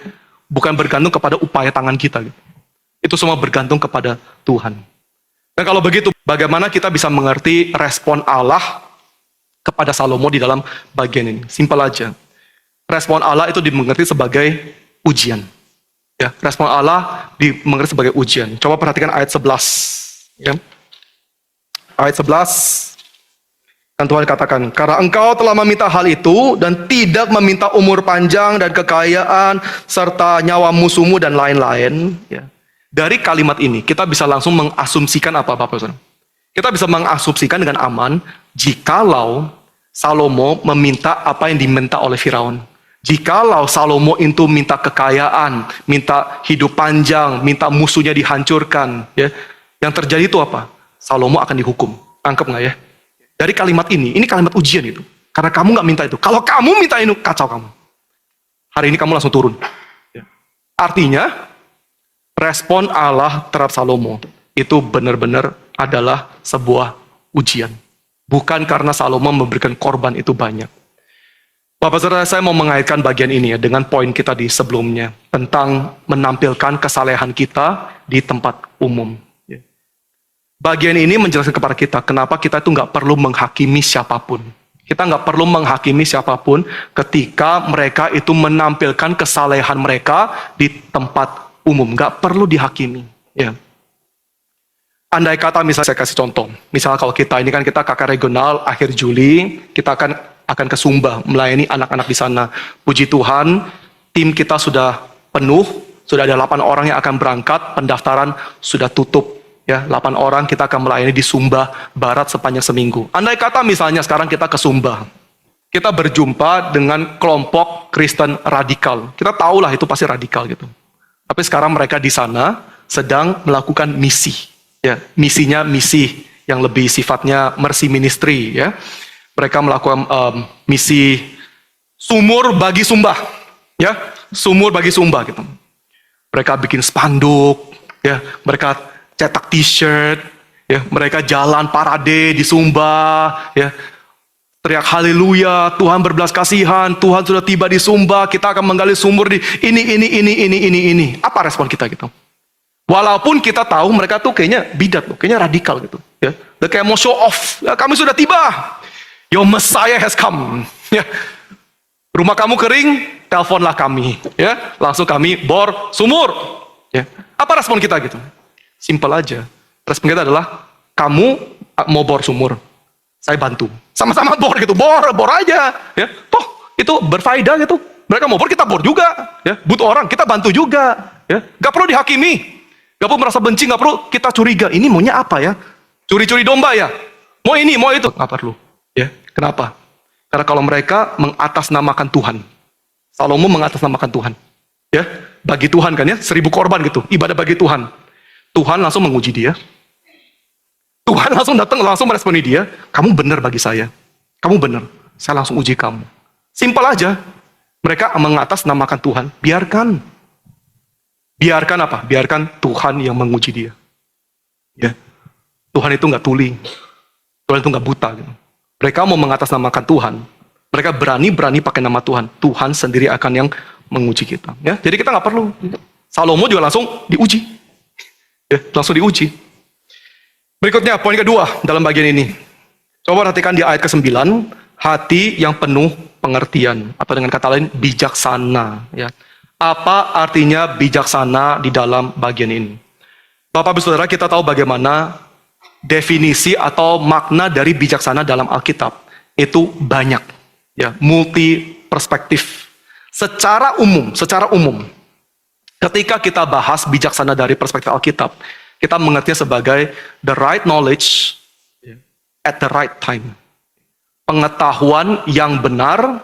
bukan bergantung kepada upaya tangan kita. Gitu. Itu semua bergantung kepada Tuhan. Dan kalau begitu, bagaimana kita bisa mengerti respon Allah kepada Salomo di dalam bagian ini? Simpel aja. Respon Allah itu dimengerti sebagai ujian. Ya, respon Allah dimengerti sebagai ujian. Coba perhatikan ayat 11. Ya. Ayat 11. Dan Tuhan katakan, karena engkau telah meminta hal itu dan tidak meminta umur panjang dan kekayaan serta nyawa musuhmu dan lain-lain. Ya. Dari kalimat ini kita bisa langsung mengasumsikan apa Bapak Saudara? Kita bisa mengasumsikan dengan aman jikalau Salomo meminta apa yang diminta oleh Firaun. Jikalau Salomo itu minta kekayaan, minta hidup panjang, minta musuhnya dihancurkan, ya, yang terjadi itu apa? Salomo akan dihukum. Angkep nggak ya? Dari kalimat ini kalimat ujian itu. Karena kamu nggak minta itu. Kalau kamu minta itu, kacau kamu. Hari ini kamu langsung turun. Ya. Artinya, respon Allah terhadap Salomo itu benar-benar adalah sebuah ujian. Bukan karena Salomo memberikan korban itu banyak. Bapak Saudara, saya mau mengaitkan bagian ini ya dengan poin kita di sebelumnya tentang menampilkan kesalehan kita di tempat umum. Bagian ini menjelaskan kepada kita kenapa kita itu nggak perlu menghakimi siapapun. Kita nggak perlu menghakimi siapapun ketika mereka itu menampilkan kesalehan mereka di tempat umum. Nggak perlu dihakimi. Ya. Andai kata misalnya saya kasih contoh. Misalnya kalau kita ini kan kita KK regional akhir Juli, kita akan ke Sumba melayani anak-anak di sana. Puji Tuhan, tim kita sudah penuh, sudah ada 8 orang yang akan berangkat, pendaftaran sudah tutup. Ya, 8 orang kita akan melayani di Sumba Barat sepanjang seminggu. Andai kata misalnya sekarang kita ke Sumba, kita berjumpa dengan kelompok Kristen radikal. Kita tahulah itu pasti radikal gitu. Tapi sekarang mereka di sana sedang melakukan misi. Ya, misinya misi yang lebih sifatnya mercy ministry. Ya, mereka melakukan misi sumur bagi Sumba. Ya, sumur bagi Sumba gitu. Mereka bikin spanduk. Ya, mereka cetak t-shirt, ya, mereka jalan parade di Sumba, ya, teriak haleluya, Tuhan berbelas kasihan, Tuhan sudah tiba di Sumba, kita akan menggali sumur di ini. Apa respon kita gitu? Walaupun kita tahu mereka tuh kayaknya bidat, kayaknya radikal gitu, ya, kayak mau show off, ya, kami sudah tiba, your Messiah has come, ya, rumah kamu kering, teleponlah kami, ya, langsung kami bor sumur, ya. Apa respon kita gitu? Simple aja. Respon kita adalah, kamu mau bor sumur, saya bantu. Sama-sama bor gitu, bor aja. Ya, toh itu berfaedah gitu. Mereka mau bor, kita bor juga. Ya, butuh orang, kita bantu juga. Ya, gak perlu dihakimi, gak perlu merasa benci, gak perlu kita curiga. Ini maunya apa ya? Curi-curi domba ya? Mau ini, mau itu? Gak perlu. Ya, kenapa? Karena kalau mereka mengatasnamakan Tuhan, Salomo mengatasnamakan Tuhan. Ya, bagi Tuhan kan ya, 1000 korban gitu, ibadah bagi Tuhan. Tuhan langsung menguji dia. Tuhan langsung datang, langsung meresponi dia. Kamu benar bagi saya. Kamu benar. Saya langsung uji kamu. Simpel aja. Mereka mengatasnamakan Tuhan. Biarkan. Biarkan apa? Biarkan Tuhan yang menguji dia. Ya. Tuhan itu nggak tuli. Tuhan itu nggak buta. Gitu. Mereka mau mengatasnamakan Tuhan. Mereka berani pakai nama Tuhan. Tuhan sendiri akan yang menguji kita. Ya. Jadi kita nggak perlu. Salomo juga langsung diuji. Ya, langsung diuji. Berikutnya, poin kedua dalam bagian ini. Coba perhatikan di ayat ke-9, hati yang penuh pengertian. Atau dengan kata lain, bijaksana. Ya. Apa artinya bijaksana di dalam bagian ini? Bapak Ibu Saudara, kita tahu bagaimana definisi atau makna dari bijaksana dalam Alkitab. Itu banyak. Ya, multi perspektif. Secara umum, ketika kita bahas bijaksana dari perspektif Alkitab, kita mengertinya sebagai the right knowledge at the right time. Pengetahuan yang benar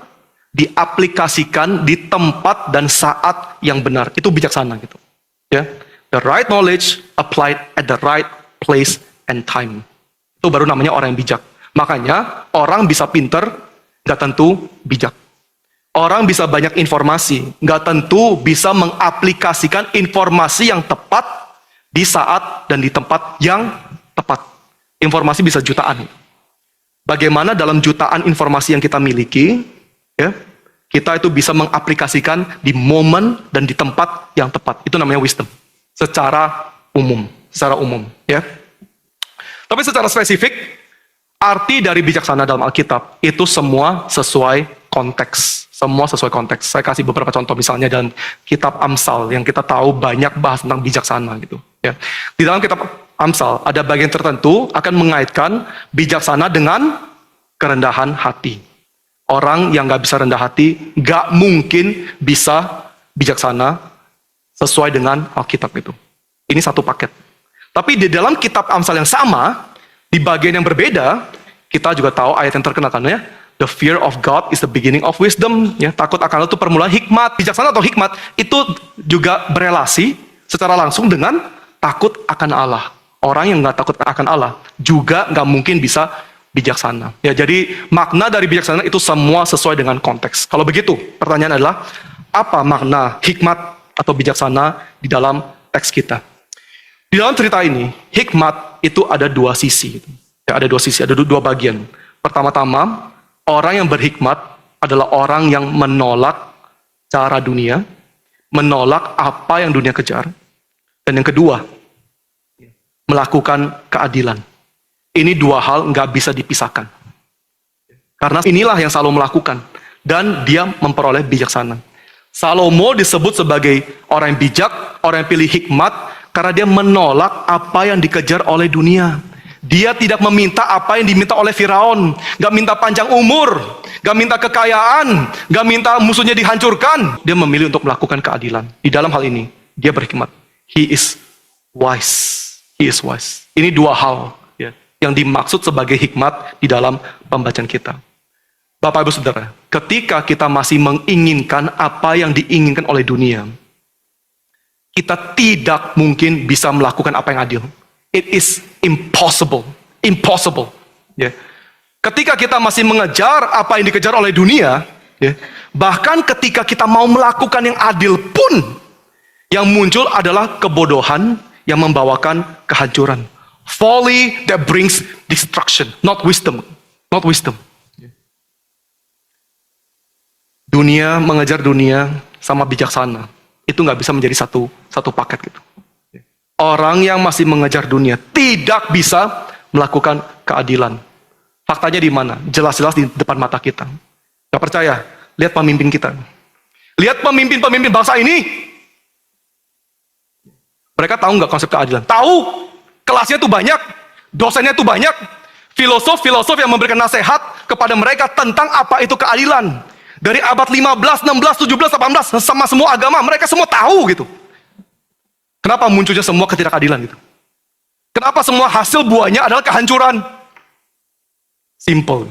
diaplikasikan di tempat dan saat yang benar. Itu bijaksana gitu. Ya. The right knowledge applied at the right place and time. Itu baru namanya orang yang bijak. Makanya orang bisa pinter, gak tentu bijak. Orang bisa banyak informasi, nggak tentu bisa mengaplikasikan informasi yang tepat di saat dan di tempat yang tepat. Informasi bisa jutaan. Bagaimana dalam jutaan informasi yang kita miliki, ya, kita itu bisa mengaplikasikan di momen dan di tempat yang tepat. Itu namanya wisdom. Secara umum, ya. Tapi secara spesifik, arti dari bijaksana dalam Alkitab itu semua sesuai konteks. Semua sesuai konteks. Saya kasih beberapa contoh misalnya dalam kitab Amsal yang kita tahu banyak bahas tentang bijaksana gitu. Ya. Di dalam kitab Amsal ada bagian tertentu akan mengaitkan bijaksana dengan kerendahan hati. Orang yang nggak bisa rendah hati nggak mungkin bisa bijaksana sesuai dengan Alkitab itu. Ini satu paket. Tapi di dalam kitab Amsal yang sama, di bagian yang berbeda, kita juga tahu ayat yang terkenal kan ya. The fear of God is the beginning of wisdom. Ya, takut akan Allah itu permulaan hikmat. Bijaksana atau hikmat itu juga berelasi secara langsung dengan takut akan Allah. Orang yang nggak takut akan Allah juga nggak mungkin bisa bijaksana. Ya, jadi makna dari bijaksana itu semua sesuai dengan konteks. Kalau begitu, pertanyaan adalah apa makna hikmat atau bijaksana di dalam teks kita? Di dalam cerita ini, hikmat itu ada dua sisi. Ya, ada dua sisi, ada dua bagian. Pertama-tama, orang yang berhikmat adalah orang yang menolak cara dunia, menolak apa yang dunia kejar. Dan yang kedua, melakukan keadilan. Ini dua hal nggak bisa dipisahkan. Karena inilah yang Salomo melakukan. Dan dia memperoleh bijaksana. Salomo disebut sebagai orang yang bijak, orang yang pilih hikmat, karena dia menolak apa yang dikejar oleh dunia. Dia tidak meminta apa yang diminta oleh Firaun. Gak minta panjang umur. Gak minta kekayaan. Gak minta musuhnya dihancurkan. Dia memilih untuk melakukan keadilan. Di dalam hal ini, dia berhikmat. He is wise. He is wise. Ini dua hal ya, yang dimaksud sebagai hikmat di dalam pembacaan kita. Bapak Ibu Saudara, ketika kita masih menginginkan apa yang diinginkan oleh dunia, kita tidak mungkin bisa melakukan apa yang adil. It is impossible. Impossible. Ya. Ketika kita masih mengejar apa yang dikejar oleh dunia, ya, bahkan ketika kita mau melakukan yang adil pun, yang muncul adalah kebodohan yang membawakan kehancuran. Folly that brings destruction, not wisdom. Not wisdom. Dunia, mengejar dunia sama bijaksana, itu nggak bisa menjadi satu paket gitu. Orang yang masih mengejar dunia tidak bisa melakukan keadilan. Faktanya di mana? Jelas-jelas di depan mata kita. Gak percaya? Lihat pemimpin kita. Lihat pemimpin-pemimpin bangsa ini. Mereka tahu nggak konsep keadilan? Tahu. Kelasnya tuh banyak, dosennya tuh banyak, filosof-filosof yang memberikan nasihat kepada mereka tentang apa itu keadilan. Dari abad 15, 16, 17, 18, sama semua agama, mereka semua tahu gitu. Kenapa munculnya semua ketidakadilan gitu? Kenapa semua hasil buahnya adalah kehancuran? Simple.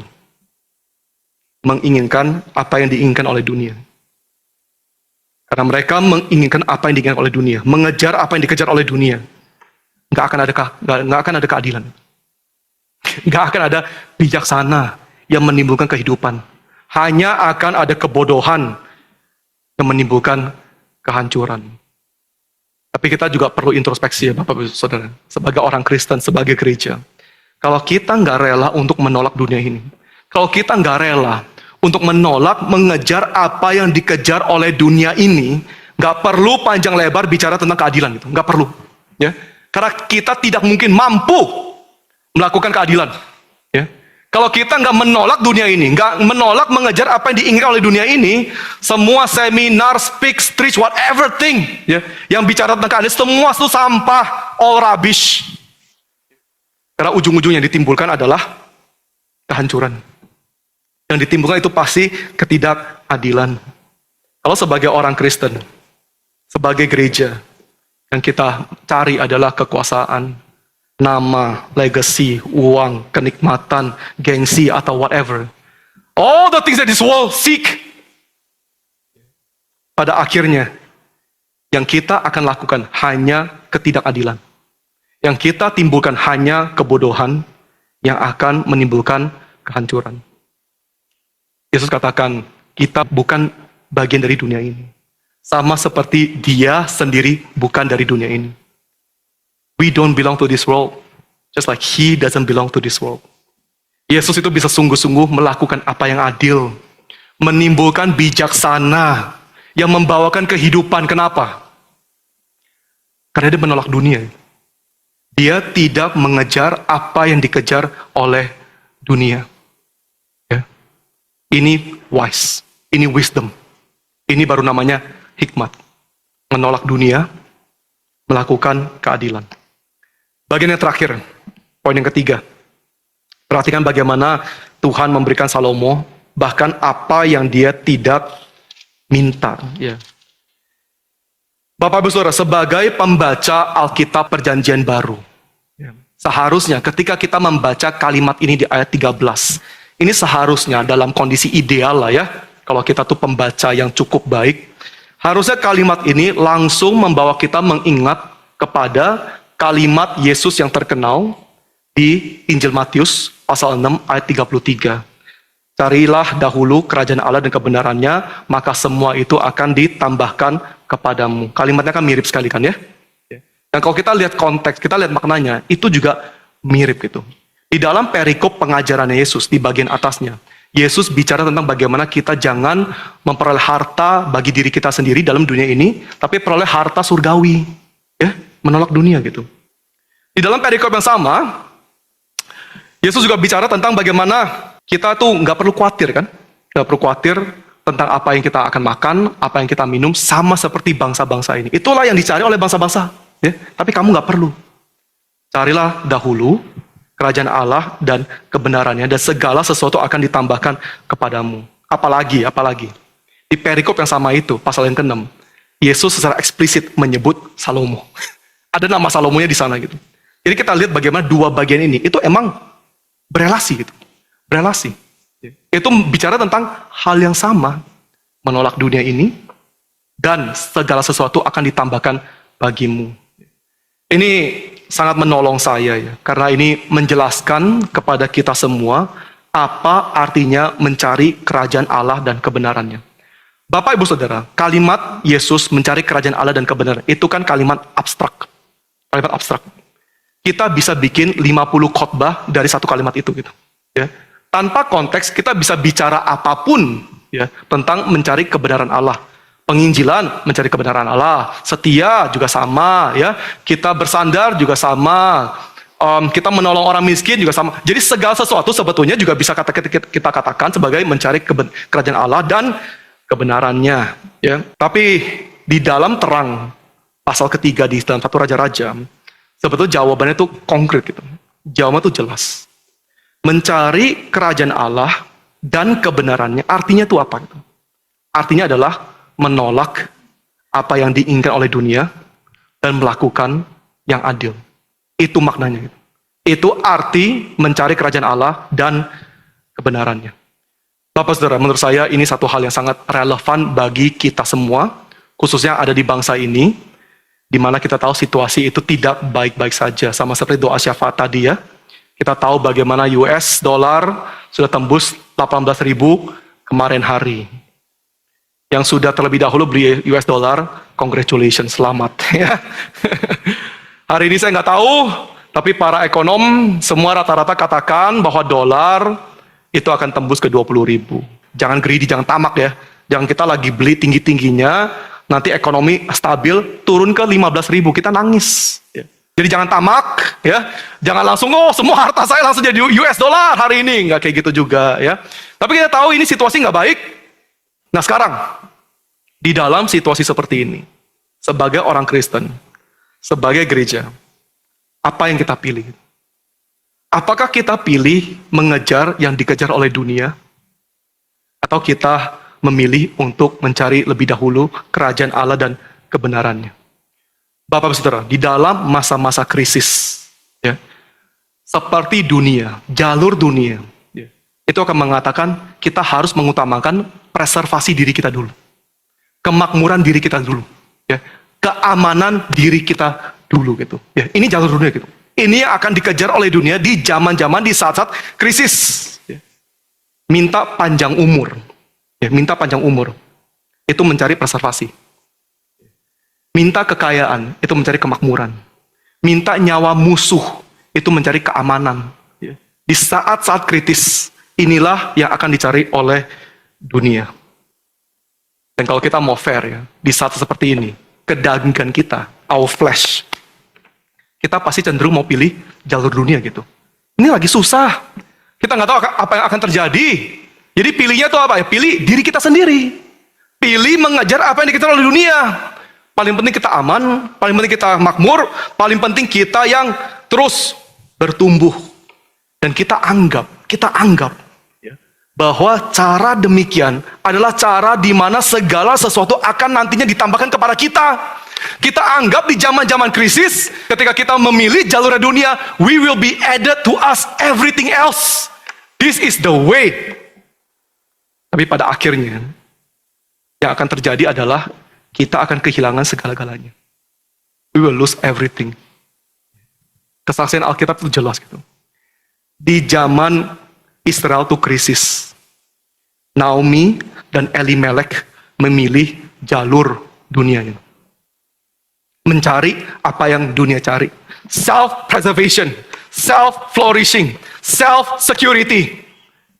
Menginginkan apa yang diinginkan oleh dunia. Karena mereka menginginkan apa yang diinginkan oleh dunia, mengejar apa yang dikejar oleh dunia, nggak akan ada keadilan, nggak akan ada bijaksana yang menimbulkan kehidupan. Hanya akan ada kebodohan yang menimbulkan kehancuran. Tapi kita juga perlu introspeksi ya Bapak Ibu Saudara, sebagai orang Kristen, sebagai gereja. Kalau kita nggak rela untuk menolak dunia ini, kalau kita nggak rela untuk menolak, mengejar apa yang dikejar oleh dunia ini, nggak perlu panjang lebar bicara tentang keadilan gitu, nggak perlu, ya. Karena kita tidak mungkin mampu melakukan keadilan, ya. Kalau kita nggak menolak dunia ini, nggak menolak mengejar apa yang diinginkan oleh dunia ini, semua seminar, speak, preach, whatever thing, ya, yang bicara tentang keadilan, semua itu sampah, all rubbish. Karena ujung-ujung yang ditimbulkan adalah kehancuran. Yang ditimbulkan itu pasti ketidakadilan. Kalau sebagai orang Kristen, sebagai gereja, yang kita cari adalah kekuasaan, nama, legacy, uang, kenikmatan, gengsi, atau whatever. All the things that this world seek. Pada akhirnya, yang kita akan lakukan hanya ketidakadilan. Yang kita timbulkan hanya kebodohan yang akan menimbulkan kehancuran. Yesus katakan, kita bukan bagian dari dunia ini. Sama seperti dia sendiri bukan dari dunia ini. We don't belong to this world, just like he doesn't belong to this world. Yesus itu bisa sungguh-sungguh melakukan apa yang adil, menimbulkan bijaksana, yang membawakan kehidupan. Kenapa? Karena dia menolak dunia. Dia tidak mengejar apa yang dikejar oleh dunia. Ini wise, ini wisdom. Ini baru namanya hikmat. Menolak dunia, melakukan keadilan. Bagian yang terakhir, poin yang ketiga. Perhatikan bagaimana Tuhan memberikan Salomo, bahkan apa yang dia tidak minta. Ya. Bapak Ibu Saudara, sebagai pembaca Alkitab Perjanjian Baru, seharusnya ketika kita membaca kalimat ini di ayat 13, ini seharusnya dalam kondisi ideal lah ya, kalau kita tuh pembaca yang cukup baik, harusnya kalimat ini langsung membawa kita mengingat kepada kalimat Yesus yang terkenal di Injil Matius pasal 6 ayat 33. Carilah dahulu kerajaan Allah dan kebenarannya, maka semua itu akan ditambahkan kepadamu. Kalimatnya kan mirip sekali kan ya? Dan kalau kita lihat konteks, kita lihat maknanya, itu juga mirip gitu. Di dalam perikop pengajaran Yesus di bagian atasnya, Yesus bicara tentang bagaimana kita jangan memperoleh harta bagi diri kita sendiri dalam dunia ini, tapi peroleh harta surgawi, ya, menolak dunia gitu. Di dalam perikop yang sama, Yesus juga bicara tentang bagaimana kita tuh nggak perlu khawatir kan, nggak perlu khawatir tentang apa yang kita akan makan, apa yang kita minum, sama seperti bangsa-bangsa ini. Itulah yang dicari oleh bangsa-bangsa, ya. Tapi kamu nggak perlu. Carilah dahulu kerajaan Allah dan kebenarannya, dan segala sesuatu akan ditambahkan kepadamu. Apalagi, di perikop yang sama itu, pasal yang ke-6, Yesus secara eksplisit menyebut Salomo. Ada nama Salomonya di sana gitu. Jadi kita lihat bagaimana dua bagian ini, itu emang berelasi gitu. Berelasi. Itu bicara tentang hal yang sama, menolak dunia ini, dan segala sesuatu akan ditambahkan bagimu. Ini sangat menolong saya ya, karena ini menjelaskan kepada kita semua apa artinya mencari kerajaan Allah dan kebenarannya. Bapak Ibu Saudara, kalimat Yesus mencari kerajaan Allah dan kebenaran itu kan kalimat abstrak. Kalimat abstrak. Kita bisa bikin 50 khotbah dari satu kalimat itu gitu. Ya. Tanpa konteks kita bisa bicara apapun ya tentang mencari kebenaran Allah. Penginjilan mencari kebenaran Allah, setia juga sama, ya. Kita bersandar juga sama, kita menolong orang miskin juga sama. Jadi segala sesuatu sebetulnya juga bisa kita katakan sebagai mencari kerajaan Allah dan kebenarannya, ya. Tapi di dalam terang pasal ketiga di dalam 1 Raja-Raja, sebetulnya jawabannya itu konkret gitu. Jawabannya itu jelas. Mencari kerajaan Allah dan kebenarannya, artinya itu apa? Gitu? Artinya adalah menolak apa yang diinginkan oleh dunia dan melakukan yang adil. Itu maknanya. Gitu. Itu arti mencari kerajaan Allah dan kebenarannya. Bapak Saudara, menurut saya ini satu hal yang sangat relevan bagi kita semua, khususnya ada di bangsa ini, di mana kita tahu situasi itu tidak baik-baik saja, sama seperti doa syafaat tadi ya. Kita tahu bagaimana US dollar sudah tembus 18.000 kemarin hari. Yang sudah terlebih dahulu beli US dollar, congratulations, selamat ya. Hari ini saya nggak tahu, tapi para ekonom semua rata-rata katakan bahwa dolar itu akan tembus ke 20.000. Jangan greedy, jangan tamak ya. Jangan kita lagi beli tinggi-tingginya, nanti ekonomi stabil, turun ke 15.000, kita nangis. Ya. Jadi jangan tamak, ya. Jangan langsung, oh semua harta saya langsung jadi US dollar hari ini. Nggak kayak gitu juga ya. Tapi kita tahu ini situasi nggak baik. Nah sekarang, di dalam situasi seperti ini, sebagai orang Kristen, sebagai gereja, apa yang kita pilih? Apakah kita pilih mengejar yang dikejar oleh dunia? Atau kita memilih untuk mencari lebih dahulu kerajaan Allah dan kebenarannya? Bapak Saudara, di dalam masa-masa krisis, ya, seperti dunia, jalur dunia, ya, itu akan mengatakan kita harus mengutamakan preservasi diri kita dulu. Kemakmuran diri kita dulu. Ya, keamanan diri kita dulu gitu. Ya, ini jalur dunia gitu. Ini yang akan dikejar oleh dunia di zaman-zaman, di saat-saat krisis. Ya. Minta panjang umur. Ya, minta panjang umur. Itu mencari preservasi. Minta kekayaan, itu mencari kemakmuran. Minta nyawa musuh, itu mencari keamanan. Ya. Di saat-saat kritis, inilah yang akan dicari oleh dunia. Dan kalau kita mau fair ya, di saat seperti ini, kedagingan kita, our flesh, kita pasti cenderung mau pilih jalur dunia gitu. Ini lagi susah. Kita nggak tahu apa yang akan terjadi. Jadi pilihnya tuh apa ya? Pilih diri kita sendiri. Pilih mengejar apa yang dikejar oleh dunia. Paling penting kita aman, paling penting kita makmur, paling penting kita yang terus bertumbuh. Dan kita anggap ya, bahwa cara demikian adalah cara di mana segala sesuatu akan nantinya ditambahkan kepada kita. Kita anggap di zaman-zaman krisis, ketika kita memilih jalur dunia, we will be added to us everything else. This is the way. Tapi pada akhirnya, yang akan terjadi adalah kita akan kehilangan segala-galanya. We will lose everything. Kesaksian Alkitab itu jelas gitu. Di zaman Israel itu krisis, Naomi dan Elimelek memilih jalur dunianya. Mencari apa yang dunia cari. Self-preservation, self-flourishing, self-security.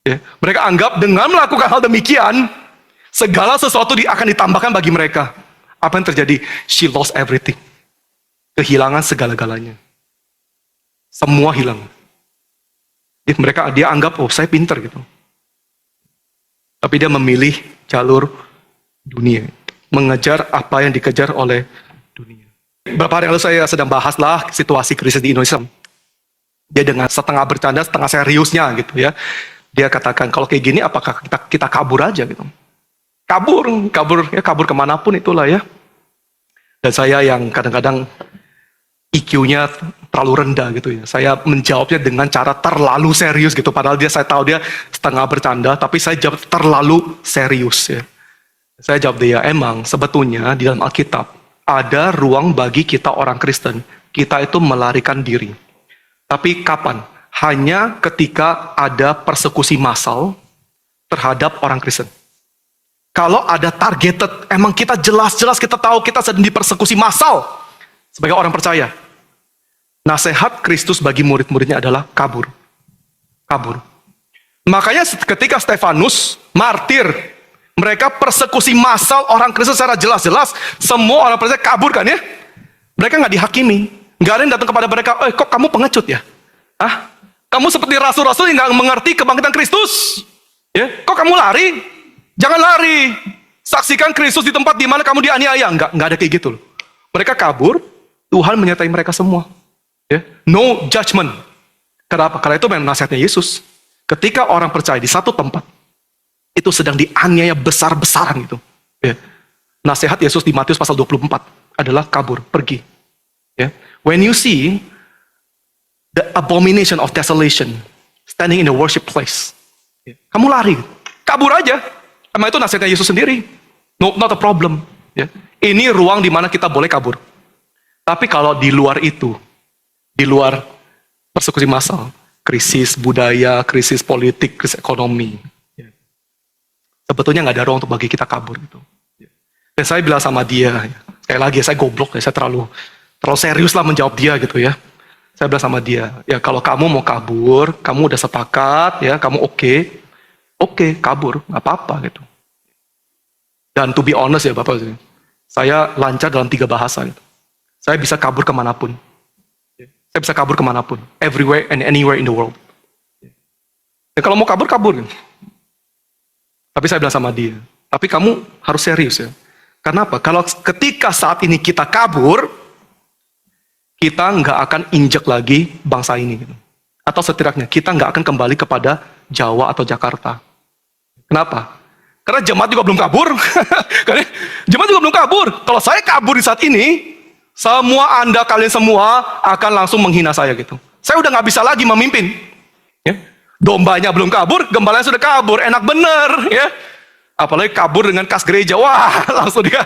Ya, mereka anggap dengan melakukan hal demikian, segala sesuatu akan ditambahkan bagi mereka. Apa yang terjadi? She lost everything. Kehilangan segala-galanya. Semua hilang. Dia anggap, oh saya pinter gitu. Tapi dia memilih jalur dunia. Mengejar apa yang dikejar oleh dunia. Beberapa hari lalu saya sedang bahaslah situasi krisis di Indonesia. Dia dengan setengah bercanda, setengah seriusnya gitu ya. Dia katakan, kalau kayak gini apakah kita kabur aja gitu. Kabur kemanapun itulah ya. Dan saya yang kadang-kadang IQ-nya terlalu rendah gitu ya. Saya menjawabnya dengan cara terlalu serius gitu. Padahal saya tahu dia setengah bercanda, tapi saya jawab terlalu serius ya. Saya jawab dia, emang sebetulnya di dalam Alkitab ada ruang bagi kita orang Kristen. Kita itu melarikan diri. Tapi kapan? Hanya ketika ada persekusi massal terhadap orang Kristen. Kalau ada targeted, emang kita jelas-jelas kita tahu kita sedang dipersekusi massal sebagai orang percaya. Nasihat Kristus bagi murid-muridnya adalah kabur. Kabur. Makanya ketika Stefanus martir, mereka persekusi massal orang Kristen secara jelas-jelas, semua orang percaya kabur kan ya? Mereka nggak dihakimi. Nggak ada yang datang kepada mereka, kok kamu pengecut ya? Kamu seperti rasul-rasul yang nggak mengerti kebangkitan Kristus. Ya? Kok kamu lari? Jangan lari. Saksikan Kristus di tempat di mana kamu dianiaya. Nggak ada kayak gitu loh. Mereka kabur, Tuhan menyertai mereka semua. Ya. No judgment. Kenapa? Karena itu memang nasihatnya Yesus. Ketika orang percaya di satu tempat, itu sedang dianiaya besar-besaran gitu. Ya. Nasihat Yesus di Matius pasal 24 adalah kabur, pergi. Ya. When you see the abomination of desolation standing in the worship place, kamu lari, kabur aja. Emang itu nasihatnya Yesus sendiri. No, not a problem. Ya. Ini ruang di mana kita boleh kabur. Tapi kalau di luar itu, di luar persekusi massal, krisis budaya, krisis politik, krisis ekonomi, ya. Sebetulnya nggak ada ruang untuk bagi kita kabur gitu. Dan saya bilang sama dia, ya. Sekali lagi saya goblok, ya. Saya terlalu serius lah menjawab dia gitu ya. Saya bilang sama dia, ya kalau kamu mau kabur, kamu udah sepakat, ya kamu oke, kabur, nggak apa-apa gitu. Dan to be honest ya Bapak, saya lancar dalam 3 bahasa gitu. Saya bisa kabur kemanapun. Saya bisa kabur kemanapun, everywhere and anywhere in the world. Dan kalau mau kabur, kabur. Tapi saya bilang sama dia, tapi kamu harus serius ya. Kenapa? Kalau ketika saat ini kita kabur, kita nggak akan injek lagi bangsa ini. Gitu. Atau setidaknya kita nggak akan kembali kepada Jawa atau Jakarta. Kenapa? Karena jemaat juga belum kabur. Karena jemaat juga belum kabur. Kalau saya kabur di saat ini, semua Anda, kalian semua akan langsung menghina saya gitu. Saya udah nggak bisa lagi memimpin. Ya. Dombanya belum kabur, gembalanya sudah kabur. Enak bener. Ya. Apalagi kabur dengan kas gereja. Wah, langsung dia.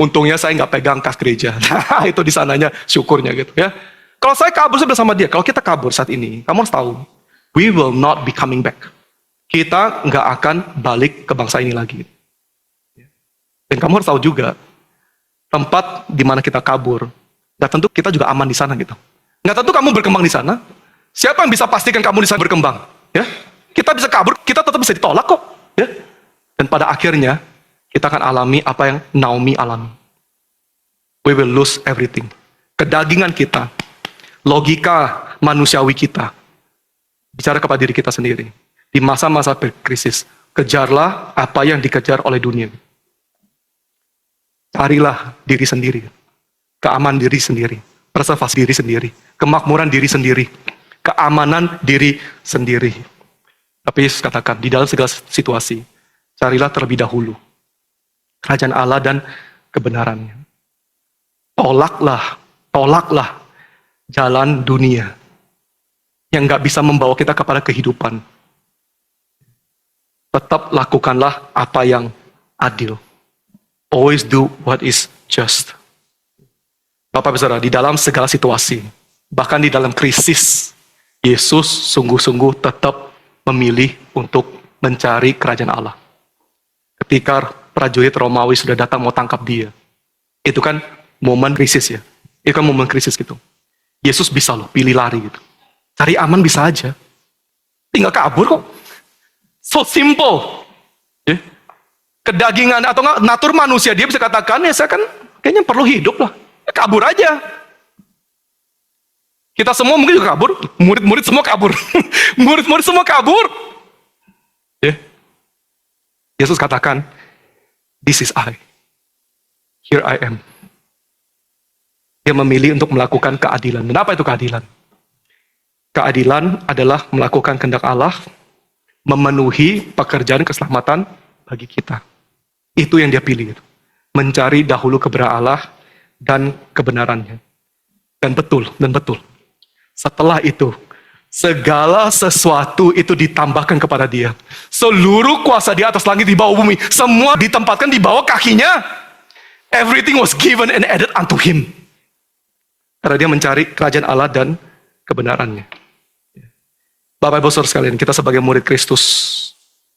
Untungnya saya nggak pegang kas gereja. Nah, itu di sananya syukurnya gitu ya. Kalau saya kabur, saya bersama dia. Kalau kita kabur saat ini, kamu harus tahu, we will not be coming back. Kita nggak akan balik ke bangsa ini lagi. Dan kamu harus tahu juga, tempat di mana kita kabur, nggak tentu kita juga aman di sana gitu. Nggak tentu kamu berkembang di sana. Siapa yang bisa pastikan kamu di sana berkembang? Ya, kita bisa kabur, kita tetap bisa ditolak kok. Ya, dan pada akhirnya kita akan alami apa yang Naomi alami. We will lose everything. Kedagingan kita, logika manusiawi kita, bicara kepada diri kita sendiri. Di masa-masa berkrisis, kejarlah apa yang dikejar oleh dunia. Carilah diri sendiri, keamanan diri sendiri, preservasi diri sendiri, kemakmuran diri sendiri, keamanan diri sendiri. Tapi Yesus katakan, di dalam segala situasi, carilah terlebih dahulu kerajaan Allah dan kebenarannya. Tolaklah jalan dunia yang gak bisa membawa kita kepada kehidupan. Tetap lakukanlah apa yang adil. Always do what is just. Bapak Saudara, di dalam segala situasi, bahkan di dalam krisis, Yesus sungguh-sungguh tetap memilih untuk mencari kerajaan Allah. Ketika prajurit Romawi sudah datang mau tangkap dia, itu kan momen krisis ya. Itu kan momen krisis gitu. Yesus bisa loh pilih lari gitu. Cari aman bisa aja. Tinggal kabur kok. So simple. Ya. Kedagingan atau enggak natur manusia dia bisa katakan ya saya kan kayaknya perlu hidup lah. Ya, kabur aja. Kita semua mungkin juga kabur. Murid-murid semua kabur. Murid-murid semua kabur. Ya. Yesus katakan, this is I. Here I am. Dia memilih untuk melakukan keadilan. Dan apa itu keadilan? Keadilan adalah melakukan kehendak Allah, memenuhi pekerjaan keselamatan bagi kita. Itu yang dia pilih. Mencari dahulu kebenaran Allah dan kebenarannya. Dan betul. Setelah itu, segala sesuatu itu ditambahkan kepada dia. Seluruh kuasa di atas langit, di bawah bumi, semua ditempatkan di bawah kakinya. Everything was given and added unto him. Karena dia mencari kerajaan Allah dan kebenarannya. Bapak Ibu Saudara sekalian, kita sebagai murid Kristus,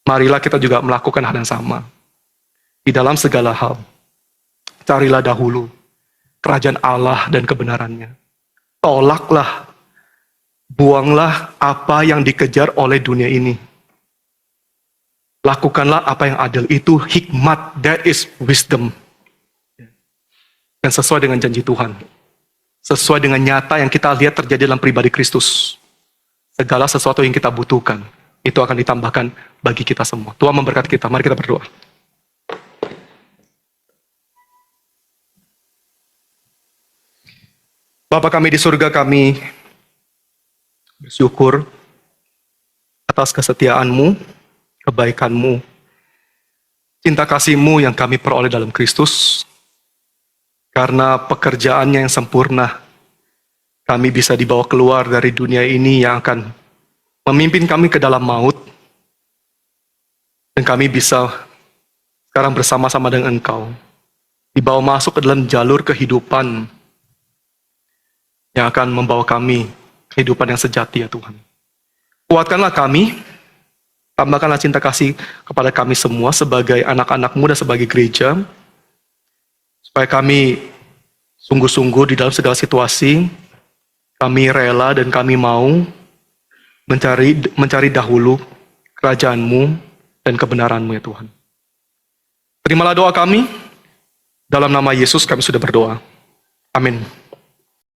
marilah kita juga melakukan hal yang sama. Di dalam segala hal, carilah dahulu kerajaan Allah dan kebenarannya. Tolaklah, buanglah apa yang dikejar oleh dunia ini. Lakukanlah apa yang adil. Itu hikmat, that is wisdom. Dan sesuai dengan janji Tuhan. Sesuai dengan nyata yang kita lihat terjadi dalam pribadi Kristus. Segala sesuatu yang kita butuhkan, itu akan ditambahkan bagi kita semua. Tuhan memberkati kita. Mari kita berdoa. Bapa kami di surga, kami bersyukur atas kesetiaan-Mu, kebaikan-Mu, cinta kasih-Mu yang kami peroleh dalam Kristus. Karena pekerjaannya yang sempurna, kami bisa dibawa keluar dari dunia ini yang akan memimpin kami ke dalam maut. Dan kami bisa sekarang bersama-sama dengan Engkau, dibawa masuk ke dalam jalur kehidupan yang akan membawa kami kehidupan yang sejati ya Tuhan. Kuatkanlah kami, tambahkanlah cinta kasih kepada kami semua sebagai anak-anak-Mu dan sebagai gereja, supaya kami sungguh-sungguh di dalam segala situasi, kami rela dan kami mau mencari dahulu kerajaan-Mu dan kebenaran-Mu ya Tuhan. Terimalah doa kami, dalam nama Yesus kami sudah berdoa. Amin.